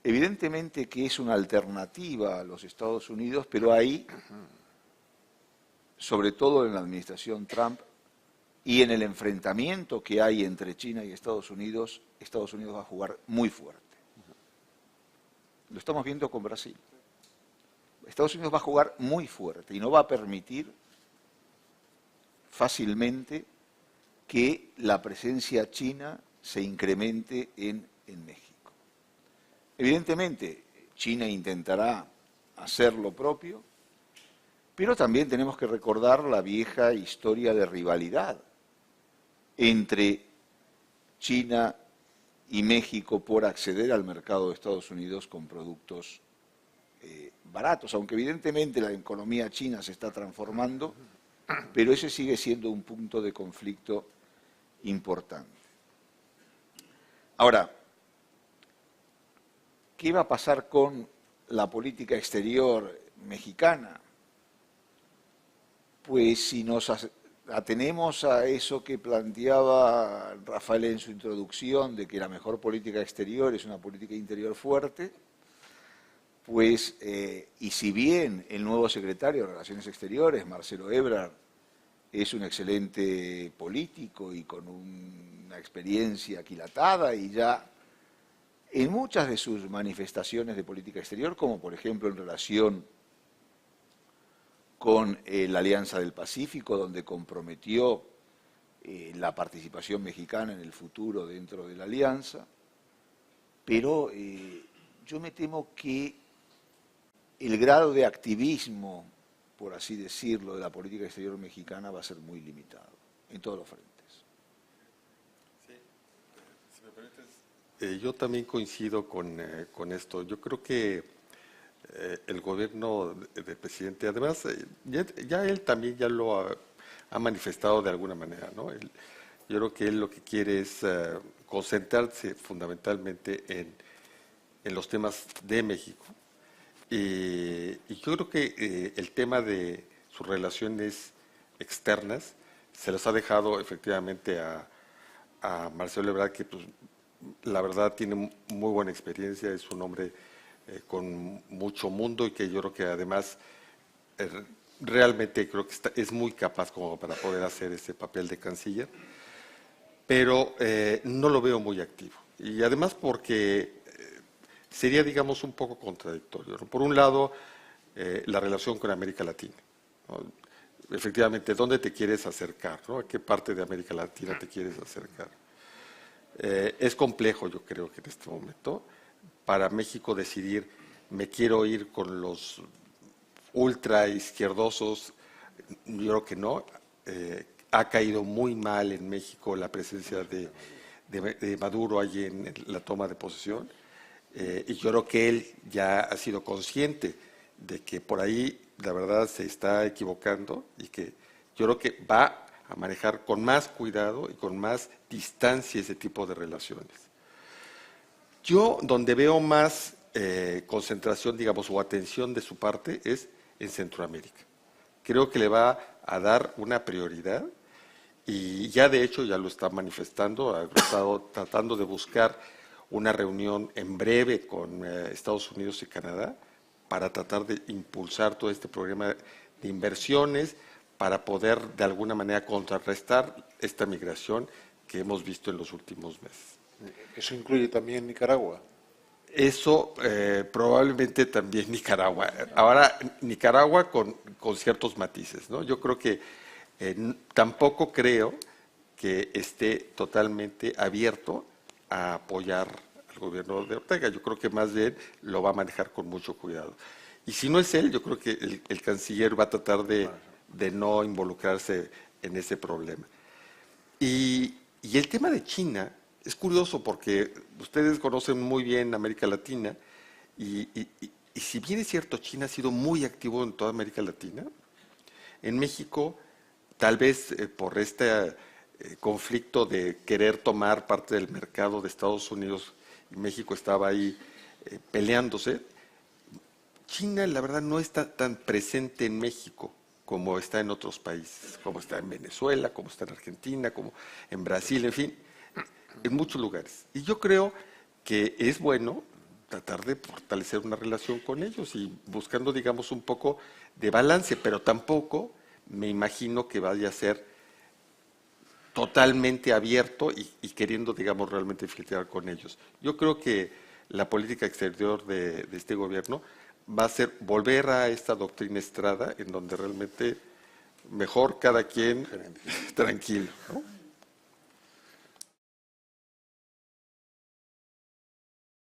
Evidentemente que es una alternativa a los Estados Unidos, pero ahí, sobre todo en la administración Trump y en el enfrentamiento que hay entre China y Estados Unidos va a jugar muy fuerte. Lo estamos viendo con Brasil. Estados Unidos va a jugar muy fuerte y no va a permitir fácilmente que la presencia china se incremente en México. Evidentemente, China intentará hacer lo propio, pero también tenemos que recordar la vieja historia de rivalidad entre China y México por acceder al mercado de Estados Unidos con productos baratos, aunque evidentemente la economía china se está transformando, pero ese sigue siendo un punto de conflicto importante. Ahora, ¿qué va a pasar con la política exterior mexicana? Pues si nos atenemos a eso que planteaba Rafael en su introducción, de que la mejor política exterior es una política interior fuerte, pues, y si bien el nuevo secretario de Relaciones Exteriores, Marcelo Ebrard, es un excelente político y con una experiencia aquilatada y ya en muchas de sus manifestaciones de política exterior, como por ejemplo en relación con la Alianza del Pacífico, donde comprometió la participación mexicana en el futuro dentro de la alianza, pero yo me temo que el grado de activismo, por así decirlo, de la política exterior mexicana va a ser muy limitado en todos los frentes. Sí, si me permites, yo también coincido con esto. Yo creo que el gobierno del presidente, además, ya él también ya lo ha manifestado de alguna manera, ¿no? Yo creo que él lo que quiere es concentrarse fundamentalmente en los temas de México. Y yo creo que el tema de sus relaciones externas se los ha dejado efectivamente a Marcelo Ebrard, que pues, la verdad tiene muy buena experiencia, es un hombre con mucho mundo y que yo creo que además realmente creo que es muy capaz como para poder hacer ese papel de canciller, pero no lo veo muy activo. Y además porque sería, digamos, un poco contradictorio, ¿no? Por un lado, la relación con América Latina, ¿no? Efectivamente, ¿dónde te quieres acercar, ¿no? ¿A qué parte de América Latina te quieres acercar? Es complejo, yo creo que en este momento, para México decidir, me quiero ir con los ultra izquierdosos, yo creo que no. Ha caído muy mal en México la presencia de Maduro allí en la toma de posesión. Y yo creo que él ya ha sido consciente de que por ahí la verdad se está equivocando y que yo creo que va a manejar con más cuidado y con más distancia ese tipo de relaciones. Yo donde veo más concentración, digamos, o atención de su parte es en Centroamérica. Creo que le va a dar una prioridad y ya de hecho ya lo está manifestando, ha estado tratando de buscar una reunión en breve con Estados Unidos y Canadá para tratar de impulsar todo este programa de inversiones para poder de alguna manera contrarrestar esta migración que hemos visto en los últimos meses. ¿Eso incluye también Nicaragua? Eso probablemente también Nicaragua. Ahora, Nicaragua con ciertos matices, ¿no? Yo creo que tampoco creo que esté totalmente abierto a apoyar al gobierno de Ortega. Yo creo que más bien lo va a manejar con mucho cuidado. Y si no es él, yo creo que el canciller va a tratar de no involucrarse en ese problema. Y el tema de China es curioso porque ustedes conocen muy bien América Latina y si bien es cierto, China ha sido muy activo en toda América Latina, en México, tal vez por este conflicto de querer tomar parte del mercado de Estados Unidos y México estaba ahí peleándose, China la verdad no está tan presente en México como está en otros países, como está en Venezuela, como está en Argentina, como en Brasil, en fin, en muchos lugares. Y yo creo que es bueno tratar de fortalecer una relación con ellos y buscando, digamos, un poco de balance, pero tampoco me imagino que vaya a ser totalmente abierto y queriendo, digamos, realmente filtrar con ellos. Yo creo que la política exterior de este gobierno va a ser volver a esta doctrina Estrada, en donde realmente mejor cada quien tranquilo, ¿no?